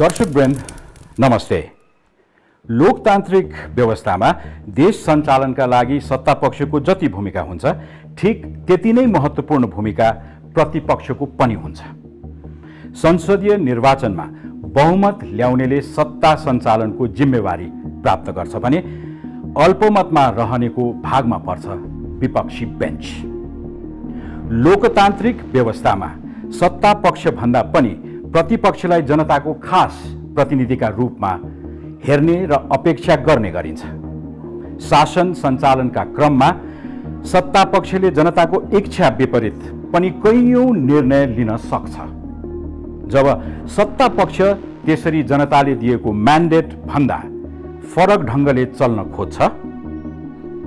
दर्शकवृन्द नमस्ते। लोकतान्त्रिक व्यवस्थामा देश सञ्चालनका लागि सत्तापक्षको जति भूमिका हुन्छ ठीक त्यति नै महत्त्वपूर्ण भूमिका प्रतिपक्षको पनि हुन्छ। संसदीय निर्वाचनमा बहुमत ल्याउनेले सत्ता सञ्चालनको जिम्मेवारी प्राप्त गर्छ भने अल्पमतमा रहनेको भागमा पर्छ विपक्षी बेन्च। लोकतान्त्रिक व्यवस्थामा सत्तापक्ष भन्दा पनि प्रतिपक्षलाई जनताको खास प्रतिनिधिका रूपमा हेर्ने र अपेक्षा गर्ने गरिन्छ। शासन सञ्चालनका क्रममा सत्तापक्षले जनताको इच्छा विपरीत पनि कैयौं निर्णय लिन सक्छ। जब सत्तापक्ष त्यसरी जनताले दिएको म्यान्डेट भन्दा फरक ढङ्गले चल्न खोज्छ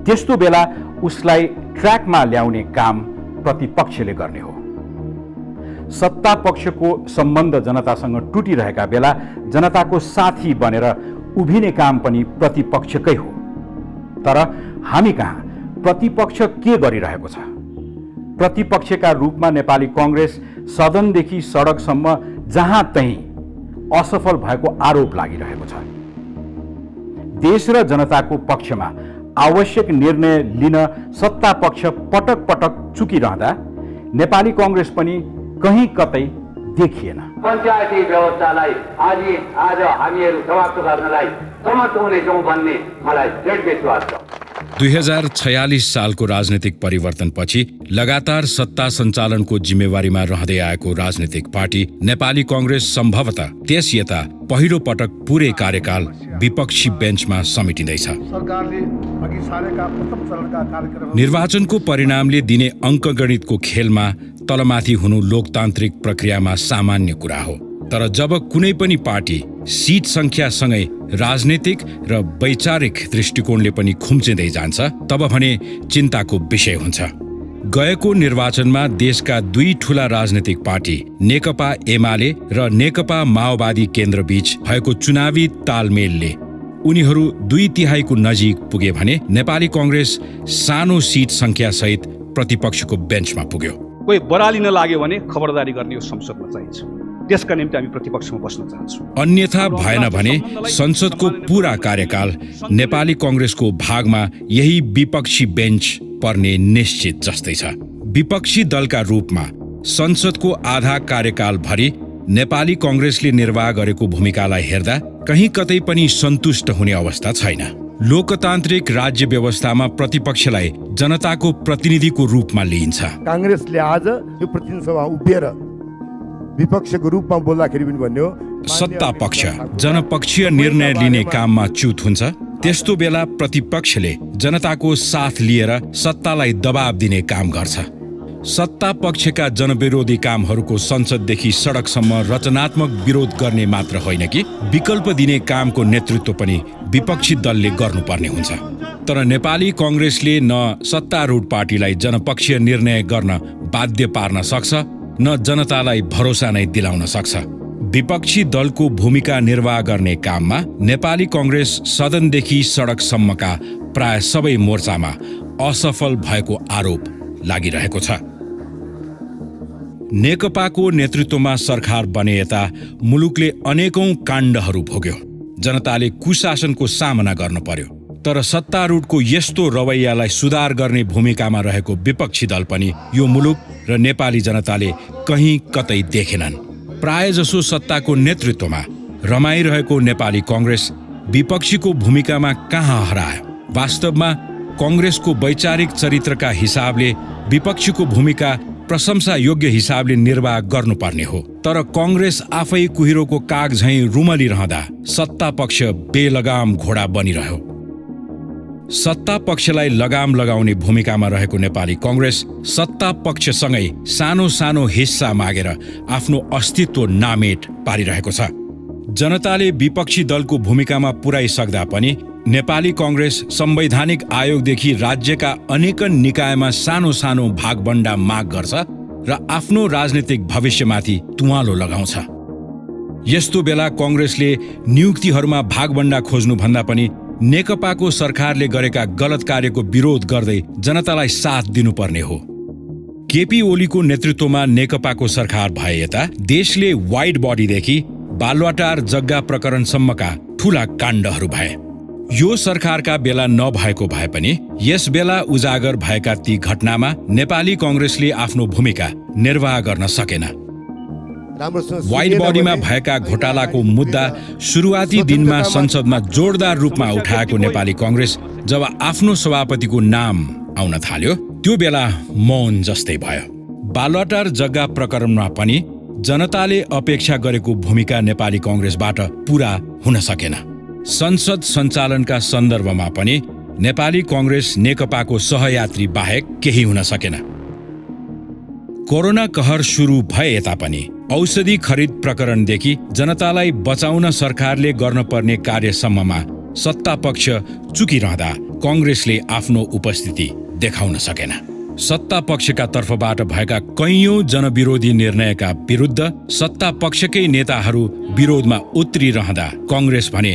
त्यस्तो बेला उसलाई ट्र्याकमा ल्याउने काम प्रतिपक्षले गर्ने हो। सत्तापक्षको सम्बन्ध जनतासँग टुटिरहेका बेला जनताको साथी बनेर उभिने काम पनि प्रतिपक्षकै हो। तर हामी कहाँ प्रतिपक्ष के गरिरहेको छ? प्रतिपक्षका रूपमा नेपाली कांग्रेस सदनदेखि सडकसम्म जहाँ तहीँ असफल भएको आरोप लागिरहेको छ। देश र जनताको पक्षमा आवश्यक निर्णय लिन सत्तापक्ष पटक पटक चुकिरहँदा नेपाली कांग्रेस पनि कहीँ कतै देखिएन। पञ्चायती व्यवस्थालाई आज हामीहरू समाप्त गर्नलाई समर्थ हुनेछौँ भन्ने मलाई दृढ विश्वास छ। 2046 सालको राजनीतिक परिवर्तनपछि लगातार सत्ता सञ्चालनको जिम्मेवारीमा रहँदै आएको राजनीतिक पार्टी नेपाली कांग्रेस सम्भवतः त्यस यता पहिलो पटक पूरै कार्यकाल विपक्षी बेन्चमा समेटिँदैछ। निर्वाचनको परिणामले दिने अङ्कगणितको खेलमा तलमाथि हुनु लोकतान्त्रिक प्रक्रियामा सामान्य कुरा हो। तर जब कुनै पनि पार्टी सीट संख्यासँगै राजनीतिक र वैचारिक दृष्टिकोणले पनि खुम्चिँदै जान्छ तब भने चिन्ताको विषय हुन्छ। गएको निर्वाचनमा देशका दुई ठूला राजनीतिक पार्टी नेकपा एमाले र नेकपा माओवादी केन्द्रबीच भएको चुनावी तालमेलले उनीहरू 2/3 नजिक पुगे भने नेपाली कांग्रेस सानो सीट संख्या सहित प्रतिपक्षको बेन्चमा पुग्यो। कोही बरालिन लाग्यो भने खबरदारी गर्ने यो संसदमा चाहिन्छ। त्यसका निम्ति हामी प्रतिपक्षमा बस्न चाहन्छौँ। अन्यथा भएन भने संसदको पूरा कार्यकाल नेपाली कांग्रेसको भागमा यही विपक्षी बेन्च पर्ने निश्चित जस्तै छ। विपक्षी दलका रूपमा संसदको आधा कार्यकाल भरि नेपाली कांग्रेसले निर्वाह गरेको भूमिकालाई हेर्दा कहीँ कतै पनि सन्तुष्ट हुने अवस्था छैन। लोकतान्त्रिक राज्य व्यवस्थामा प्रतिपक्षलाई जनताको प्रतिनिधिको रूपमा लिइन्छ। कांग्रेसले आज यो प्रतिनिधि सभा उभिएर विपक्षको रूपमा बोल्दाखेरि पनि भन्यो सत्तापक्ष जनपक्षीय निर्णय लिने काममा च्युत हुन्छ। त्यस्तो बेला प्रतिपक्षले जनताको साथ लिएर सत्तालाई दबाब दिने काम गर्छ। सत्तापक्षका जनविरोधी कामहरूको संसददेखि सडकसम्म रचनात्मक विरोध गर्ने मात्र होइन कि विकल्प दिने कामको नेतृत्व पनि विपक्षी दलले गर्नुपर्ने हुन्छ। तर नेपाली कांग्रेसले न सत्तारूढ पार्टीलाई जनपक्षीय निर्णय गर्न बाध्य पार्न सक्छ न जनतालाई भरोसा नै दिलाउन सक्छ। विपक्षी दलको भूमिका निर्वाह गर्ने काममा नेपाली कांग्रेस सदनदेखि सडकसम्मका प्राय सबै मोर्चामा असफल भएको आरोप लागिरहेको छ। नेकपाको नेतृत्वमा सरकार बने यता मुलुकले अनेकौं काण्डहरू भोग्यो। जनताले कुशासनको सामना गर्न पर्यो। तर सत्तारूढको यस्तो रवैयालाई सुधार गर्ने भूमिकामा रहेको विपक्षी दल पनि यो मुलुक र नेपाली जनताले कहीँ कतै देखेनन्। प्रायजसो सत्ताको नेतृत्वमा रमाइरहेको नेपाली कांग्रेस विपक्षीको भूमिकामा कहाँ हरायो? वास्तवमा कांग्रेसको वैचारिक चरित्रका हिसाबले विपक्षीको भूमिका प्रशंसा योग्य हिसाबले निर्वाह गर्नुपर्ने हो। तर कांग्रेस आफै कुहिरोको काग झैं रुमलिरहँदा सत्तापक्ष बेलगाम घोडा बनिरह्यो। सत्तापक्षलाई लगाम लगाउने भूमिकामा रहेको नेपाली कांग्रेस सत्तापक्षसँगै सानो सानो हिस्सा मागेर आफ्नो अस्तित्व नामेट पारिरहेको छ। जनताले विपक्षी दलको भूमिकामा पुर्याइसक्दा पनि नेपाली कांग्रेस संवैधानिक आयोगदेखि राज्यका अनेकन निकायमा सानो सानो भागबण्डा माग गर्छ र आफ्नो राजनीतिक भविष्यमाथि तुवालो लगाउँछ। यस्तो बेला कांग्रेसले नियुक्तिहरूमा भागबण्डा खोज्नुभन्दा पनि नेकपाको सरकारले गरेका गलत कार्यको विरोध गर्दै जनतालाई साथ दिनुपर्ने हो। केपी ओलीको नेतृत्वमा नेकपाको सरकार भए यता देशले वाइड बडीदेखि बालुवाटार जग्गा प्रकरणसम्मका ठूला काण्डहरू भए। यो सरकारका बेला नभएको भए पनि यस बेला उजागर भएका ती घटनामा नेपाली कांग्रेसले आफ्नो भूमिका निर्वाह गर्न सकेन। वाइड बडीमा भएका घोटालाको मुद्दा सुरुवाती दिनमा संसदमा जोरदार रूपमा उठाएको नेपाली कांग्रेस जब आफ्नो सभापतिको नाम आउन थाल्यो त्यो बेला मौन जस्तै भयो। बालुवाटार जग्गा प्रकरणमा पनि जनताले अपेक्षा गरेको भूमिका नेपाली कांग्रेसबाट पूरा हुन सकेन। संसद सञ्चालनका सन्दर्भमा पनि नेपाली कांग्रेस नेकपाको सहयात्री बाहेक केही हुन सकेन। कोरोना कहर सुरु भए तापनि औषधि खरिद प्रकरणदेखि जनतालाई बचाउन सरकारले गर्नुपर्ने कार्यसम्ममा सत्तापक्ष चुकिरहँदा कांग्रेसले आफ्नो उपस्थिति देखाउन सकेन। सत्तापक्षका तर्फबाट भएका कैयौं जनविरोधी निर्णयका विरुद्ध सत्तापक्षकै नेताहरू विरोधमा उत्रिरहँदा कांग्रेस भने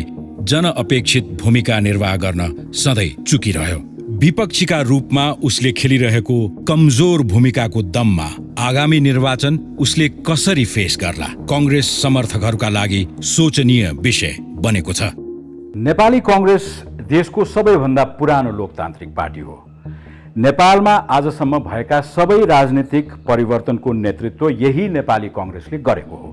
जनअपेक्षित भूमिका निर्वाह गर्न सधैँ चुकिरह्यो। विपक्षीका रूपमा उसले खेलिरहेको कमजोर भूमिकाको दममा आगामी निर्वाचन उसले कसरी फेस गर्ला कांग्रेस समर्थकहरूका लागि सोचनीय विषय बनेको छ। नेपाली कांग्रेस देशको सबैभन्दा पुरानो लोकतान्त्रिक पार्टी हो। नेपालमा आजसम्म भएका सबै राजनीतिक परिवर्तनको नेतृत्व यही नेपाली कांग्रेसले गरेको हो।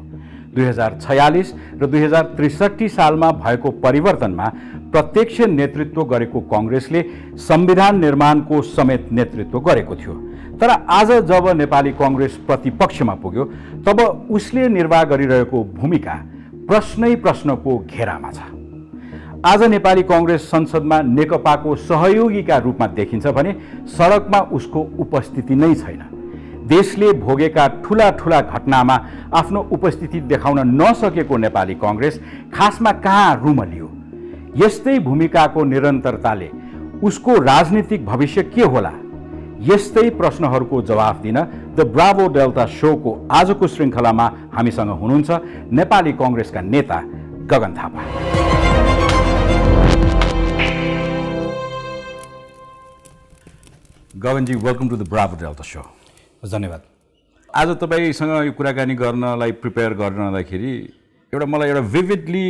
2046 र 2063 सालमा भएको परिवर्तनमा प्रत्यक्ष नेतृत्व गरेको कांग्रेसले संविधान निर्माणको समेत नेतृत्व गरेको थियो। तर आज जब नेपाली कांग्रेस प्रतिपक्षमा पुग्यो तब उसले निर्वाह गरिरहेको भूमिका प्रश्नै प्रश्नको घेरामा छ। आज नेपाली कांग्रेस संसदमा नेकपाको सहयोगीका रूपमा देखिन्छ भने सडकमा उसको उपस्थिति नै छैन। देशले भोगेका ठूला ठूला घटनामा आफ्नो उपस्थिति देखाउन नसकेको नेपाली कांग्रेस खासमा कहाँ रुमलियो? यस्तै भूमिकाको निरन्तरताले उसको राजनीतिक भविष्य के होला? यस्तै प्रश्नहरूको जवाफ दिन द ब्राभो डेल्टा शोको आजको श्रृङ्खलामा हामीसँग हुनुहुन्छ नेपाली कांग्रेसका नेता Gagan Thapa. Gagan ji, welcome to the Bravo Delta show. धन्यवाद। आज तपाईसँग यो कुराकानी गर्नलाई प्रिपेयर गर्नदाखेरि मलाई एउटा विभिडली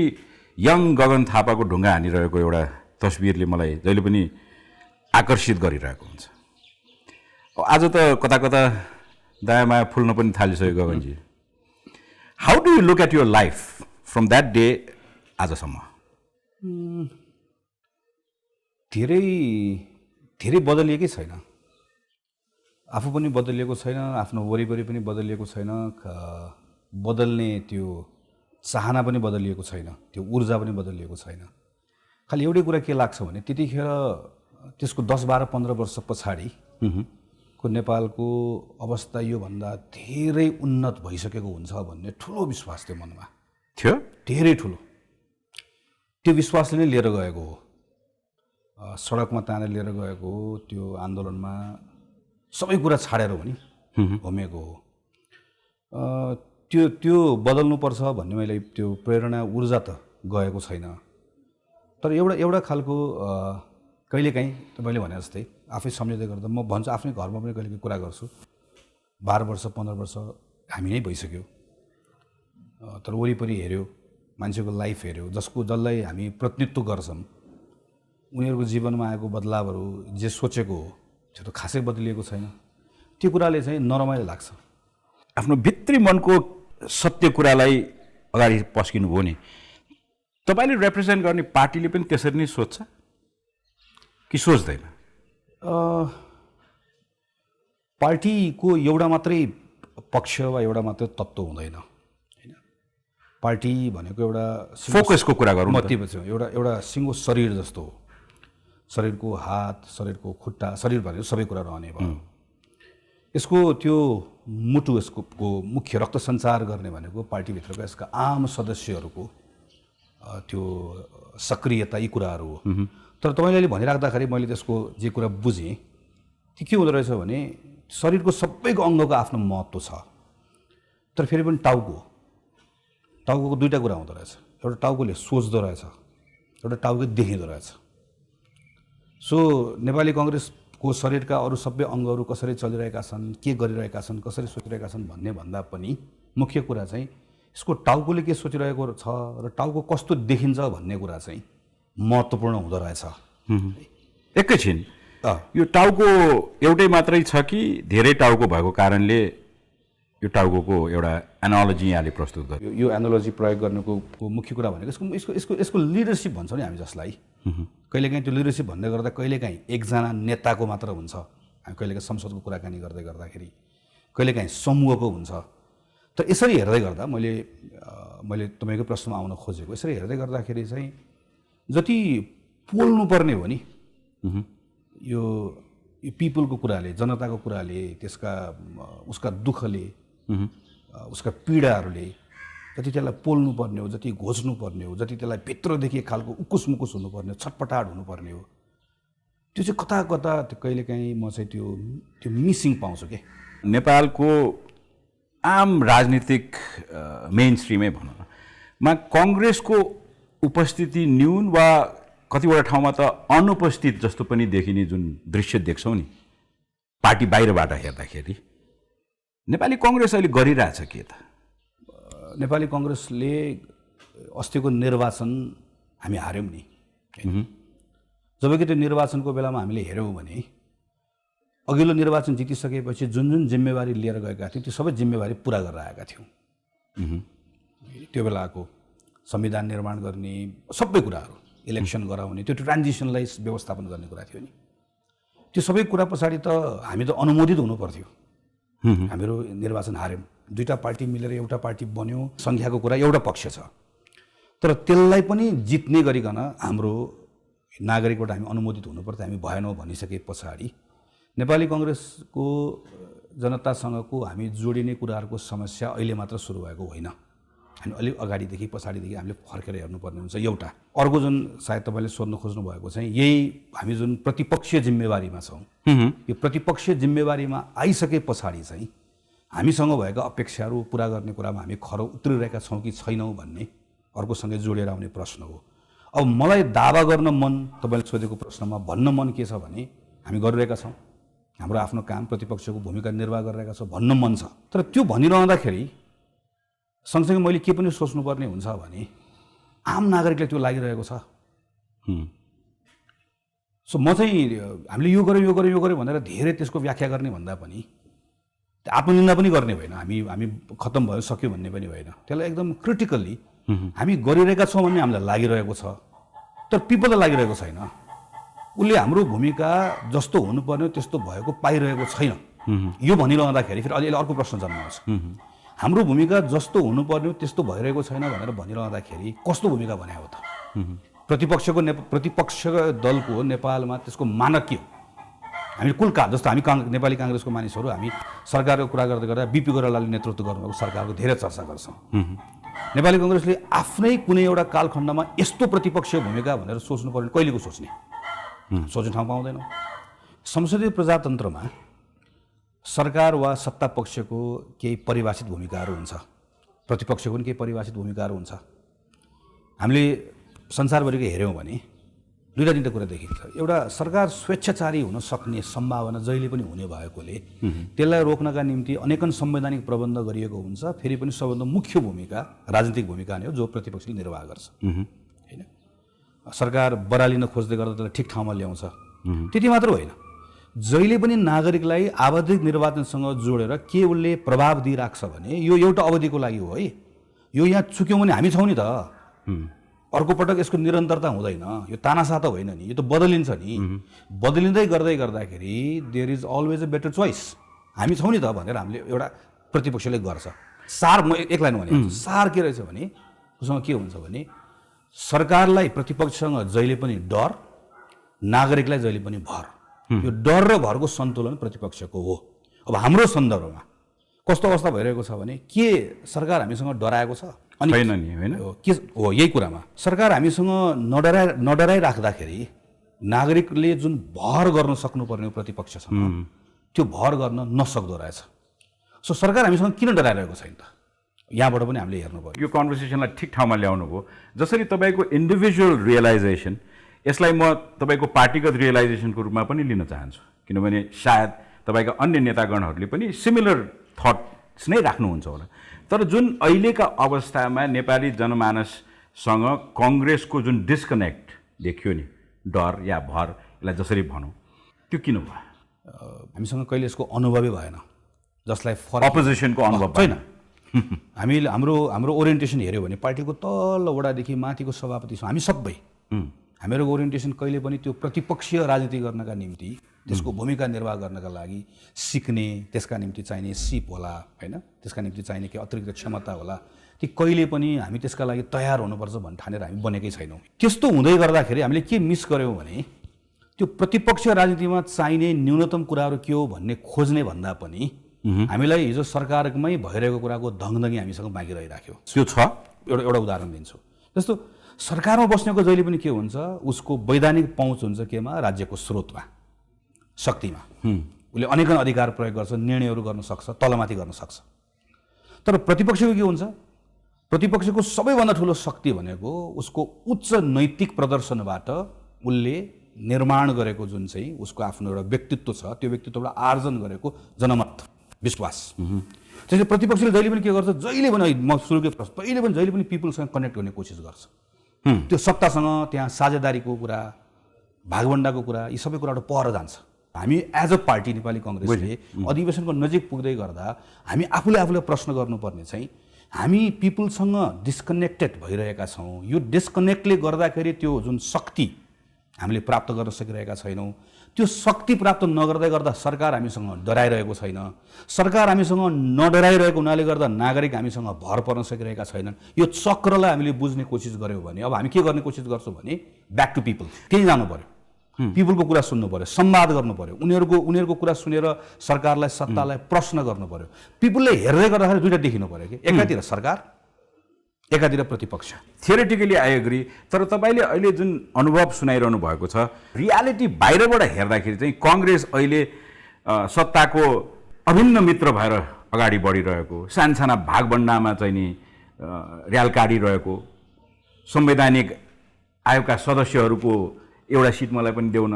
यङ गगन थापाको ढुङ्गा हानिरहेको एउटा तस्बिरले मलाई जहिले पनि आकर्षित गरिरहेको हुन्छ। आज त कता कता दया माया फुल्न पनि थालिसक्यो Gagan ji. How do you look at your life from that day आजसम्म? धेरै बदलिएकै छैन। आफू पनि बदलिएको छैन, आफ्नो वरिपरि पनि बदलिएको छैन, बदल्ने त्यो चाहना पनि बदलिएको छैन, त्यो ऊर्जा पनि बदलिएको छैन। खालि एउटै कुरा के लाग्छ भने त्यतिखेर त्यसको 10, 12, 15 वर्ष पछाडिको नेपालको अवस्था योभन्दा धेरै उन्नत भइसकेको हुन्छ भन्ने ठुलो विश्वास थियो मनमा। थियो धेरै ठुलो। त्यो विश्वासले नै लिएर गएको हो, सडकमा तानेर लिएर गएको हो, त्यो आन्दोलनमा सबै कुरा छाडेर हो नि होमेको हो। त्यो बदल्नुपर्छ भन्ने मैले त्यो प्रेरणा ऊर्जा त गएको छैन। तर एउटा खालको कहिलेकाहीँ मैले भने जस्तै आफै सम्झँदै गर्दा म भन्छु, आफ्नै घरमा पनि कहिलेकाहीँ कुरा गर्छु, 12 वर्ष 15 वर्ष हामी नै भइसक्यो। तर वरिपरि हेऱ्यो, मान्छेको लाइफ हेऱ्यो, जसलाई हामी प्रतिनिधित्व गर्छौँ, उनीहरूको जीवनमा आएको बदलावहरू जे सोचेको हो त्यो त खासै बदलिएको छैन। त्यो कुराले चाहिँ नरमाइलो लाग्छ। आफ्नो भित्री मनको सत्य कुरालाई अगाडि पस्किनु भयो नि। तपाईँले रिप्रेजेन्ट गर्ने पार्टीले पनि त्यसरी नै सोच्छ कि सोच्दैन? पार्टीको एउटा मात्रै पक्ष वा एउटा मात्रै तत्त्व हुँदैन हैन। पार्टी भनेको एउटा फोकसको कुरा गरौँ मती एउटा सिङ्गो शरीर जस्तो हो। शरीरको हात, शरीरको खुट्टा, शरीर भनेको सबै कुरा रहने भयो। यसको त्यो मुटु, यसको मुख्य रक्त सञ्चार गर्ने भनेको पार्टीभित्रका यसका आम सदस्यहरूको त्यो सक्रियता, यी कुराहरू हो। तर तपाईँले भनिराख्दाखेरि मैले त्यसको जे कुरा बुझेँ त्यो के हुँदो रहेछ भने शरीरको सबैको अङ्गको आफ्नो महत्त्व छ। तर फेरि पनि टाउको दुईवटा कुरा हुँदो रहेछ। एउटा टाउकोले सोच्दो रहेछ, एउटा टाउको देखिँदो रहेछ। सो नेपाली कांग्रेसको शरीरका अरू सबै अङ्गहरू कसरी चलिरहेका छन्, के गरिरहेका छन्, कसरी सोचिरहेका छन् भन्ने भन्दा पनि मुख्य कुरा चाहिँ यसको टाउकोले के सोचिरहेको छ र टाउको कस्तो देखिन्छ भन्ने कुरा चाहिँ महत्त्वपूर्ण हुँदो रहेछ। एकैछिन, अँ। यो टाउको एउटै मात्रै छ कि धेरै टाउको भएको कारणले यो टाउको एउटा एनालोजी यहाँले प्रस्तुत गर्यो? यो एनालोजी प्रयोग गर्नुको मुख्य कुरा भनेको यसको लिडरसिप भन्छौँ नि हामी जसलाई। कहिलेकाहीँ त्यो लिडरसिप भन्दै गर्दा कहिलेकाहीँ एकजना नेताको मात्र हुन्छ, हामी कहिलेकाहीँ संसदको कुराकानी गर्दै गर्दाखेरि कहिलेकाहीँ समूहको हुन्छ। तर यसरी हेर्दै गर्दा मैले तपाईँको प्रश्नमा आउन खोजेको, यसरी हेर्दै गर्दाखेरि चाहिँ जति पोल्नु पर्ने हो नि यो पिपलको कुराले, जनताको कुराले, उसका दुःखले, उसका पीडाहरूले जति त्यसलाई पोल्नु पर्ने हो, जति घोच्नु पर्ने हो, जति त्यसलाई भित्रदेखि एक खालको उकुस मुकुस हुनुपर्ने हो, छटपटाट हुनुपर्ने हो, त्यो चाहिँ कता कता कहिलेकाहीँ म चाहिँ त्यो मिसिङ पाउँछु के। नेपालको आम राजनीतिक मेन स्ट्रिमै भनौँ न मा कङ्ग्रेसको उपस्थिति न्यून वा कतिवटा ठाउँमा त अनुपस्थित जस्तो पनि देखिने जुन दृश्य देख्छौँ नि पार्टी बाहिरबाट हेर्दाखेरि, नेपाली कङ्ग्रेस अहिले गरिरहेछ के त? नेपाली कङ्ग्रेसले अस्तिको निर्वाचन हामी हार्यौँ नि, जबकि त्यो निर्वाचनको बेलामा हामीले हेऱ्यौँ भने अघिल्लो निर्वाचन जितिसकेपछि जुन जुन जिम्मेवारी लिएर गएका थियौँ त्यो सबै जिम्मेवारी पुरा गरेर आएका थियौँ। त्यो बेलाको संविधान निर्माण गर्ने सबै कुराहरू, इलेक्सन गराउने, त्यो ट्रान्जिसनलाई व्यवस्थापन गर्ने कुरा थियो नि, त्यो सबै कुरा पछाडि त हामी त अनुमोदित हुनु पर्थ्यो। हामीहरू निर्वाचन हार्यौँ, दुईवटा पार्टी मिलेर एउटा पार्टी बन्यो, सङ्ख्याको कुरा एउटा पक्ष छ, तर त्यसलाई पनि जित्ने गरिकन हाम्रो नागरिकबाट हामी अनुमोदित हुनुपर्थ्यो, हामी भएनौँ भनिसके पछाडि नेपाली कङ्ग्रेसको जनतासँगको हामी जोडिने कुराहरूको समस्या अहिले मात्र सुरु भएको होइन, हामी अलिक अगाडिदेखि पछाडिदेखि हामीले फर्केर हेर्नुपर्ने हुन्छ। एउटा अर्को जुन सायद तपाईँले सोध्न खोज्नु भएको चाहिँ यही हामी जुन प्रतिपक्षीय जिम्मेवारीमा छौँ, यो प्रतिपक्षीय जिम्मेवारीमा आइसके पछाडि चाहिँ हामीसँग भएका अपेक्षाहरू पुरा गर्ने कुरामा हामी खरो उत्रिरहेका छौँ कि छैनौँ भन्ने अर्कोसँगै जोडेर आउने प्रश्न हो। अब मलाई दावा गर्न मन, तपाईँले सोधेको प्रश्नमा भन्न मन के छ भने हामी गरिरहेका छौँ, हाम्रो आफ्नो काम, प्रतिपक्षको भूमिका निर्वाह गरिरहेका छौँ भन्न मन छ। तर त्यो भनिरहँदाखेरि सँगसँगै मैले के पनि सोच्नुपर्ने हुन्छ भने आम नागरिकलाई त्यो लागिरहेको छ। सो म चाहिँ हामीले यो गऱ्यो भनेर धेरै त्यसको व्याख्या गर्ने भन्दा पनि आत्मनिन्दा पनि गर्ने होइन, हामी खत्तम भयो सक्यो भन्ने पनि होइन, त्यसलाई एकदम क्रिटिकल्ली हामी गरिरहेका छौँ भन्ने हामीलाई लागिरहेको छ, तर पिपललाई लागिरहेको छैन। उसले हाम्रो भूमिका जस्तो हुनुपर्ने त्यस्तो भएको पाइरहेको छैन। यो भनिरहँदाखेरि फेरि अहिले अर्को प्रश्न जन्माउँछ, हाम्रो भूमिका जस्तो हुनुपर्ने त्यस्तो भइरहेको छैन भनेर भनिरहँदाखेरि कस्तो भूमिका बनायो त? प्रतिपक्ष दलको नेपालमा त्यसको मानक के हो? हामी जस्तो हामी नेपाली काङ्ग्रेसको मानिसहरू हामी सरकारको कुरा गर्दै गर्दा बिपी गोइरालाले नेतृत्व गर्नुभएको सरकारको धेरै चर्चा गर्छौँ। नेपाली कङ्ग्रेसले आफ्नै कुनै एउटा कालखण्डमा यस्तो प्रतिपक्षीय भूमिका भनेर सोच्नु पर्ने कहिलेको सोच्ने ठाउँ पाउँदैनौँ। संसदीय प्रजातन्त्रमा सरकार वा सत्ता पक्षको केही परिभाषित भूमिकाहरू हुन्छ, प्रतिपक्षको पनि केही परिभाषित भूमिकाहरू हुन्छ। हामीले संसारभरिको हेऱ्यौँ भने दुईवटा तिनवटा कुरा देखिन्छ। एउटा सरकार स्वेच्छाचारी हुन सक्ने सम्भावना जहिले पनि हुने भएकोले त्यसलाई रोक्नका निम्ति अनेकन संवैधानिक प्रबन्ध गरिएको हुन्छ। फेरि पनि सबभन्दा मुख्य भूमिका राजनीतिक भूमिका नै हो जो प्रतिपक्षले निर्वाह गर्छ, होइन? सरकार बरालिन खोज्दै गर्दा त्यसलाई ठिक ठाउँमा ल्याउँछ। त्यति मात्र होइन, जहिले पनि नागरिकलाई आवधिक निर्वाचनसँग जोडेर के उसले प्रभाव दिइराख्छ भने यो एउटा अवधिको लागि हो है, यो यहाँ चुक्यौँ भने हामी छौँ नि त, अर्को पटक यसको निरन्तरता हुँदैन, यो तानासा त होइन नि, यो त बदलिन्छ नि। बदलिँदै गर्दाखेरि there is always a better choice, हामी छौँ नि त भनेर हामीले एउटा प्रतिपक्षले गर्छ। सार म एक लाइन भने सार के रहेछ भने उसँग के हुन्छ भने सरकारलाई प्रतिपक्षसँग जहिले पनि डर, नागरिकलाई जहिले पनि भर, यो डर र भरको सन्तुलन प्रतिपक्षको हो। अब हाम्रो सन्दर्भमा कस्तो अवस्था भइरहेको छ भने के सरकार हामीसँग डराएको छ? अनि के हो यही कुरामा सरकार हामीसँग नडराइराख्दाखेरि नागरिकले जुन भर गर्न सक्नुपर्ने प्रतिपक्षसँग त्यो भर गर्न नसक्दो रहेछ। सो सरकार हामीसँग किन डराइरहेको छैन त? यहाँबाट पनि हामीले हेर्नु पर्यो। यो कन्भर्सेसनलाई ठिक ठाउँमा ल्याउनु भयो। जसरी तपाईँको इन्डिभिजुअल रियलाइजेसन, यसलाई म तपाईँको पार्टीगत रियलाइजेसनको रूपमा पनि लिन चाहन्छु, किनभने सायद तपाईँका अन्य नेतागणहरूले पनि सिमिलर थट नै राख्नुहुन्छ होला। तर जुन अहिलेका अवस्थामा नेपाली जनमानससँग कङ्ग्रेसको जुन डिस्कनेक्ट देखियो नि, डर या भर, यसलाई जसरी भनौँ, त्यो किन भयो? हामीसँग कहिले यसको अनुभवै भएन, जसलाई अपोजिसनको अनुभव छैन। हामीले हाम्रो ओरिएन्टेसन हेऱ्यो भने पार्टीको तल्लो वडादेखि माथिको सभापतिसम्म हामी सबै हामीहरूको ओरिएन्टेसन कहिले पनि त्यो प्रतिपक्षीय राजनीति गर्नका निम्ति, त्यसको भूमिका निर्वाह गर्नका लागि सिक्ने, त्यसका निम्ति चाहिने सिप होला होइन, त्यसका निम्ति चाहिने के अतिरिक्त क्षमता होला, ती कहिले पनि हामी त्यसका लागि तयार हुनुपर्छ भन्ने ठानेर हामी बनेकै छैनौँ। त्यस्तो हुँदै गर्दाखेरि हामीले के मिस गऱ्यौँ भने त्यो प्रतिपक्ष राजनीतिमा चाहिने न्यूनतम कुराहरू के हो भन्ने खोज्ने भन्दा पनि हामीलाई हिजो सरकारमै भइरहेको कुराको धङधङी हामीसँग बाँकी रहिराख्यो। त्यो छ। एउटा उदाहरण दिन्छु। जस्तो सरकारमा बस्नेको जहिले पनि के हुन्छ, उसको वैधानिक पहुँच हुन्छ केमा, राज्यको स्रोतमा, शक्तिमा। उसले अनेकन अधिकार प्रयोग गर्छ, निर्णयहरू गर्न सक्छ, तलमाथि गर्न सक्छ। तर प्रतिपक्षको के हुन्छ, प्रतिपक्षको सबैभन्दा ठुलो शक्ति भनेको उसको उच्च नैतिक प्रदर्शनबाट उसले निर्माण गरेको जुन चाहिँ उसको आफ्नो एउटा व्यक्तित्व छ, त्यो व्यक्तित्वबाट आर्जन गरेको जनमत, विश्वास। त्यसले प्रतिपक्षले जहिले पनि के गर्छ, जहिले पनि म सुरुकै प्रश्न, जहिले पनि पिपुलसँग कनेक्ट गर्ने कोसिस गर्छ। त्यो सत्तासँग त्यहाँ साझेदारीको कुरा, भागभण्डाको कुरा, यी सबै कुराबाट पर जान्छ। हामी एज अ पार्टी नेपाली कङ्ग्रेसले अधिवेशनको नजिक पुग्दै गर्दा हामी आफूले प्रश्न गर्नुपर्ने चाहिँ हामी पिपुलसँग डिस्कनेक्टेड भइरहेका छौँ। यो डिस्कनेक्टले गर्दाखेरि त्यो जुन शक्ति हामीले प्राप्त गर्न सकिरहेका छैनौँ, त्यो शक्ति प्राप्त नगर्दै गर्दा सरकार हामीसँग डराइरहेको छैन। सरकार हामीसँग नडराइरहेको हुनाले गर्दा नागरिक हामीसँग भर पर्न सकिरहेका छैनन्। यो चक्रलाई हामीले बुझ्ने कोसिस गऱ्यौँ भने अब हामी के गर्ने कोसिस गर्छौँ भने ब्याक टु पिपल, त्यहीँ जानु पऱ्यो, पिपलको कुरा सुन्नु पऱ्यो, संवाद गर्नु पऱ्यो, उनीहरूको कुरा सुनेर सरकारलाई, सत्तालाई प्रश्न गर्नु पऱ्यो। पिपलले हेर्दै गर्दाखेरि दुईवटा देखिनु पऱ्यो कि एकातिर सरकार, एकातिर प्रतिपक्ष। Theoretically I agree. तर तपाईँले अहिले जुन अनुभव सुनाइरहनु भएको छ, रियालिटी बाहिरबाट हेर्दाखेरि चाहिँ कङ्ग्रेस अहिले सत्ताको अभिन्न मित्र भएर अगाडि बढिरहेको, सानसाना भागभण्डामा चाहिँ नि र्याल काटिरहेको, संवैधानिक आयोगका सदस्यहरूको एउटा सिट मलाई पनि देऊ न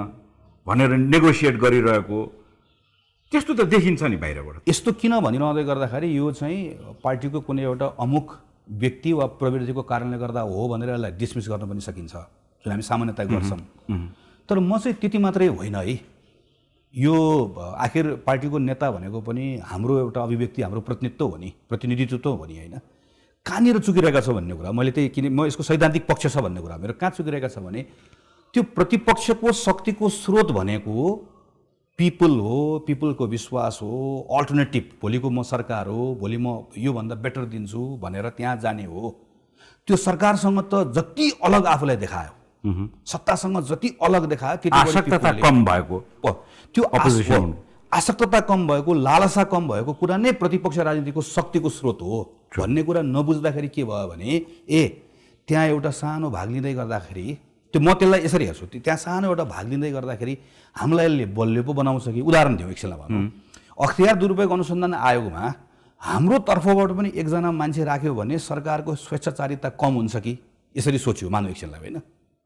भनेर नेगोसिएट गरिरहेको, त्यस्तो त देखिन्छ नि बाहिरबाट। यस्तो किन भनिरहँदै गर्दाखेरि यो चाहिँ पार्टीको कुनै एउटा अमुक व्यक्ति वा प्रवृत्तिको कारणले गर्दा हो भनेर यसलाई डिसमिस गर्न पनि सकिन्छ, जुन हामी सामान्यतया गर्छौँ। तर म चाहिँ त्यति मात्रै होइन है। यो आखिर पार्टीको नेता भनेको पनि हाम्रो एउटा अभिव्यक्ति, हाम्रो प्रतिनिधित्व हो नि, प्रतिनिधित्व हो नि होइन। कहाँनिर चुकिरहेका छ भन्ने कुरा मैले त्यही, किन म यसको सैद्धान्तिक पक्ष छ भन्ने कुरा मेरो कहाँ चुकिरहेका छ भने त्यो प्रतिपक्षको शक्तिको स्रोत भनेको पिपल हो, पिपलको विश्वास हो, अल्टरनेटिभ, भोलिको म सरकार हो, भोलि म योभन्दा बेटर दिन्छु भनेर त्यहाँ जाने हो। त्यो सरकारसँग त जति अलग आफूलाई देखायो, सत्तासँग जति अलग देखायो, आसक्तता कम भएको, त्यो आसक्तता कम भएको, लालसा कम भएको कुरा नै प्रतिपक्ष राजनीतिको शक्तिको स्रोत हो भन्ने कुरा नबुझ्दाखेरि के भयो भने त्यहाँ एउटा सानो भाग लिँदै गर्दाखेरि, त्यो म त्यसलाई यसरी हेर्छु, त्यहाँ सानो एउटा भाग लिँदै गर्दाखेरि हामीलाई यसले बलियो पो बनाउँछ कि। उदाहरण दिउँ एकछिनलाई भनौँ, अख्तियार दुरुपयोग अनुसन्धान आयोगमा हाम्रो तर्फबाट पनि एकजना मान्छे राख्यो भने सरकारको स्वेच्छाचारिता कम हुन्छ कि, यसरी सोच्यो मानव एकछिनलाई होइन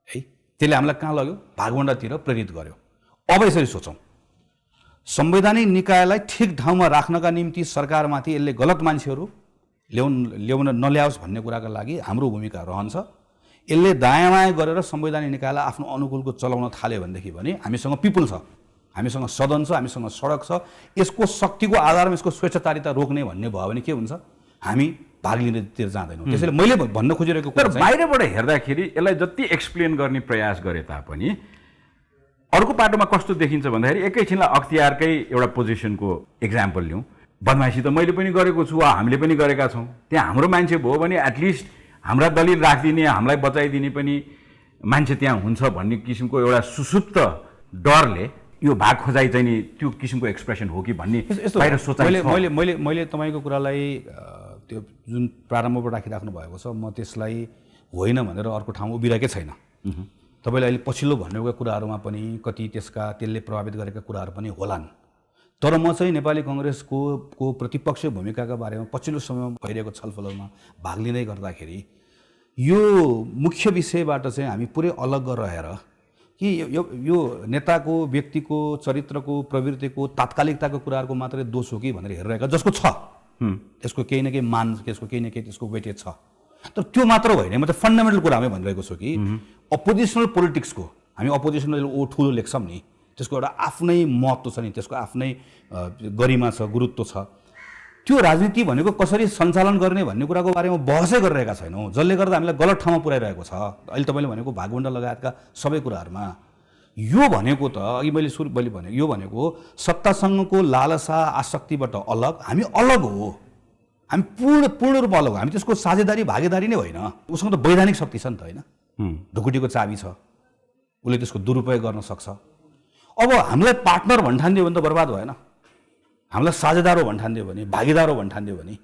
है। त्यसले हामीलाई कहाँ लग्यो, भागभण्डातिर प्रेरित गर्यो। अब यसरी सोचौँ, संवैधानिक निकायलाई ठिक ठाउँमा राख्नका निम्ति सरकारमाथि यसले गलत मान्छेहरू ल्याउन नल्याओस् भन्ने कुराका लागि हाम्रो भूमिका रहन्छ। यसले दायाँ बायाँ गरेर संवैधानिक निकायलाई आफ्नो अनुकूलको चलाउन थाल्यो भनेदेखि भने हामीसँग पिपुल छ, हामीसँग सदन छ, हामीसँग सडक छ, यसको शक्तिको आधारमा यसको स्वेच्छाचारिता रोक्ने भन्ने भयो भने के हुन्छ, हामी भाग लिनेतिर जाँदैनौँ। त्यसैले मैले भन्न खोजिरहेको कुरा चाहिँ बाहिरबाट हेर्दाखेरि यसलाई जति एक्सप्लेन गर्ने प्रयास गरे तापनि अर्को पाटोमा कस्तो देखिन्छ भन्दाखेरि एकैछिनलाई अख्तियारकै एउटा पोजिसनको इक्जाम्पल लिउँ। बदमासी त मैले पनि गरेको छु वा हामीले पनि गरेका छौँ, त्यहाँ हाम्रो मान्छे भयो भने एटलिस्ट हाम्रा दलिल राखिदिने, हामीलाई बचाइदिने पनि मान्छे त्यहाँ हुन्छ भन्ने किसिमको एउटा सुसुप्त डरले यो भाग खोजाइ चाहिँ नि त्यो किसिमको एक्सप्रेसन हो कि भन्ने बाहिर सोचाइ। मैले तपाईँको कुरालाई त्यो जुन प्रारम्भबाट राखिराख्नु भएको छ, म त्यसलाई होइन भनेर अर्को ठाउँमा उभिरहेकै छैन। तपाईँले अहिले पछिल्लो भन्नुभएको कुराहरूमा पनि कति त्यसले प्रभावित गरेका कुराहरू पनि होलान्। तर म चाहिँ नेपाली कङ्ग्रेसको प्रतिपक्ष भूमिकाका बारेमा पछिल्लो समयमा भइरहेको छलफलमा भाग लिँदै गर्दाखेरि यो मुख्य विषयबाट चाहिँ हामी पुरै अलग रहेर कि यो नेताको व्यक्तिको चरित्रको प्रवृत्तिको तात्कालिकताको कुराहरूको मात्रै दोष हो कि भनेर हेरिरहेका, जसको छ त्यसको केही न केही मान, त्यसको केही न केही त्यसको वेटेज छ। तर त्यो मात्र होइन, म त फन्डामेन्टल कुरा हामी भनिरहेको छु कि अपोजिसनल पोलिटिक्सको, हामी अपोजिसनल ओ ठुलो लेख्छौँ नि, त्यसको एउटा आफ्नै महत्त्व छ नि, त्यसको आफ्नै गरिमा छ, गुरुत्व छ। त्यो राजनीति भनेको कसरी सञ्चालन गर्ने भन्ने कुराको बारेमा बहसै गरिरहेका छैनौँ, जसले गर्दा हामीलाई गलत ठाउँमा पुर्याइरहेको छ। अहिले तपाईँले भनेको भागवण्डा लगायतका सबै कुराहरूमा यो भनेको त अघि मैले भनेको यो भनेको सत्तासँगको लालसा आसक्तिबाट अलग, हामी अलग हो, हामी पूर्ण रूपमा अलग हो। हामी त्यसको साझेदारी भागीदारी नै होइन, उसँग त वैधानिक शक्ति छ नि त, होइन? ढुकुटीको चाबी छ, उसले त्यसको दुरुपयोग गर्न सक्छ। अब हामीलाई पार्टनर भन्ठानिदियो भने त बर्बाद भएन, हामीलाई साझेदार हो भन्ठानिदियो भने, भागीदार हो भन्ठानिदियो भने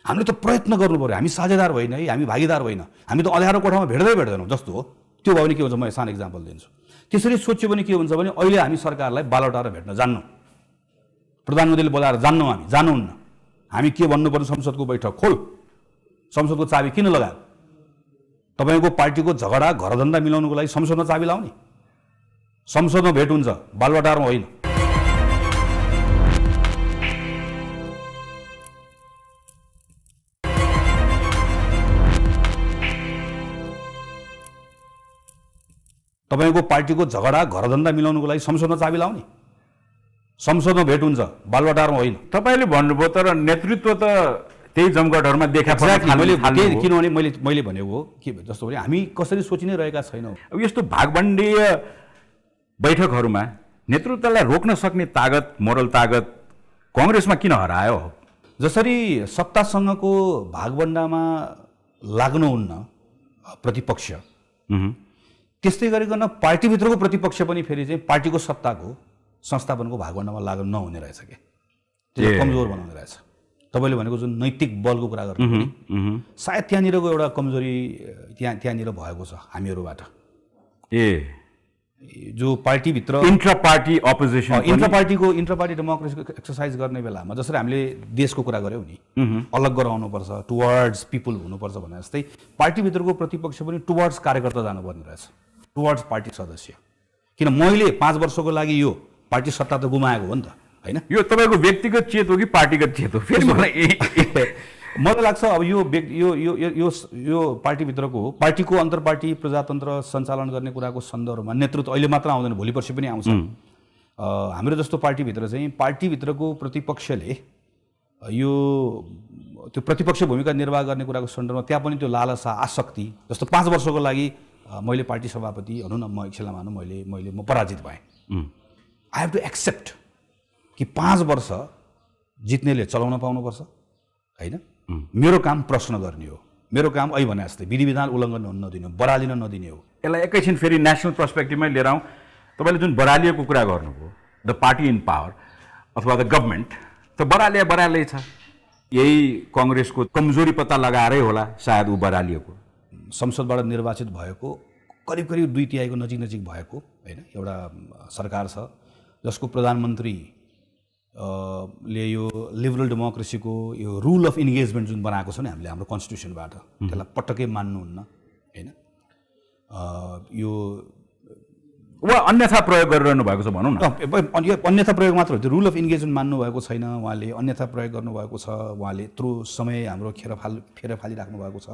हामीले त प्रयत्न गर्नु पऱ्यो। हामी साझेदार होइन है, हामी भागीदार होइन, हामी त अँध्यारो कोठामा भेट्दैनौँ जस्तो हो। त्यो भयो भने के हुन्छ, म सानो इक्जाम्पल दिन्छु। त्यसरी सोच्यो भने के हुन्छ भने अहिले हामी सरकारलाई बालौटाएर भेट्न जान्नौँ, प्रधानमन्त्रीले बोलाएर जान्नौँ, हामी जानुहुन्न, हामी के भन्नुपर्ने, संसदको बैठक खोल, संसदको चाबी किन लगायो? तपाईँको पार्टीको झगडा घरधन्दा मिलाउनुको लागि संसदमा चाबी लाउने, संसदमा भेट हुन्छ, बालबटारमा होइन। तपाईँको पार्टीको झगडा घरधन्दा मिलाउनुको लागि संसदमा चाबी लाउने, संसदमा भेट हुन्छ, बालबटारमा होइन। तपाईँले भन्नुभयो, तर नेतृत्व त त्यही जमघटहरूमा देखा पर्छ। किनभने मैले भनेको के जस्तो भने हामी कसरी सोचि नै रहेका छैनौँ। अब यस्तो भागवण्डीय बैठकहरूमा नेतृत्वलाई रोक्न सक्ने तागत, मोरल तागत कङ्ग्रेसमा किन हरायो? जसरी सत्तासँगको भागवण्डामा लाग्नुहुन्न प्रतिपक्ष, त्यस्तै गरिकन पार्टीभित्रको प्रतिपक्ष पनि फेरि चाहिँ पार्टीको सत्ताको संस्थापनको भागवण्डामा लाग्नु नहुने रहेछ कि, त्यसले कमजोर बनाउने रहेछ। तपाईँले भनेको जुन नैतिक बलको कुरा गर्नु, सायद त्यहाँनिरको एउटा कमजोरी त्यहाँनिर भएको छ हामीहरूबाट। जो पार्टीभित्र intra party opposition, intra party डेमोक्रेसीको एक्सर्साइज गर्ने बेलामा जसरी हामीले देशको कुरा गऱ्यौँ नि, अलग गराउनुपर्छ, टुवर्ड्स पिपुल हुनुपर्छ भने जस्तै पार्टीभित्रको प्रतिपक्ष पनि टुवर्ड्स कार्यकर्ता जानुपर्ने रहेछ, टुवर्ड्स पार्टी सदस्य। किन मैले 5 वर्षको लागि यो पार्टी सत्ता त गुमाएको हो नि त, होइन? यो तपाईँको व्यक्तिगत चेत हो कि पार्टीगत चेत हो? फेरि मलाई लाग्छ अब यो पार्टीभित्रको पार्टीको अन्तर्पार्टी प्रजातन्त्र सञ्चालन गर्ने कुराको सन्दर्भमा नेतृत्व अहिले मात्र आउँदैन, भोलि पर्सि पनि आउँछ। हाम्रो जस्तो पार्टीभित्र चाहिँ पार्टीभित्रको प्रतिपक्षले त्यो प्रतिपक्ष भूमिका निर्वाह गर्ने कुराको सन्दर्भमा त्यहाँ पनि त्यो लालसा आसक्ति, जस्तो 5 वर्षको लागि मैले पार्टी सभापति भनौँ न, म एकछिनलाई मानौँ म पराजित भएँ, आई हेभ टु एक्सेप्ट कि 5 वर्ष जित्नेले चलाउन पाउनुपर्छ, होइन? मेरो काम प्रश्न गर्ने हो, मेरो काम अहिले भने जस्तै विधि विधान उल्लङ्घन नदिने हो, बरालिन नदिने हो। यसलाई एकैछिन फेरि नेसनल पर्सपेक्टिभमै लिएर आउँ। तपाईँले जुन बरालिएको कुरा गर्नुभयो, द पार्टी इन पावर अथवा द गभर्मेन्ट, त बराले छ। यही कङ्ग्रेसको कमजोरी पत्ता लगाएरै होला सायद ऊ बरालिएको। संसदबाट निर्वाचित भएको करिब 2/3 नजिक भएको, होइन, एउटा सरकार छ जसको प्रधानमन्त्री ले यो लिबरल डेमोक्रेसीको यो रुल अफ इन्गेजमेन्ट जुन बनाएको छ नि हामीले हाम्रो कन्स्टिट्युसनबाट, त्यसलाई पटक्कै मान्नुहुन्न, होइन? यो वा अन्यथा प्रयोग गरिरहनु भएको छ भनौँ न। यो अन्यथा प्रयोग मात्र हो, त्यो रुल अफ इन्गेजमेन्ट मान्नुभएको छैन उहाँले, अन्यथा प्रयोग गर्नुभएको छ उहाँले, यत्रो समय हाम्रो फेर फालिराख्नु भएको छ,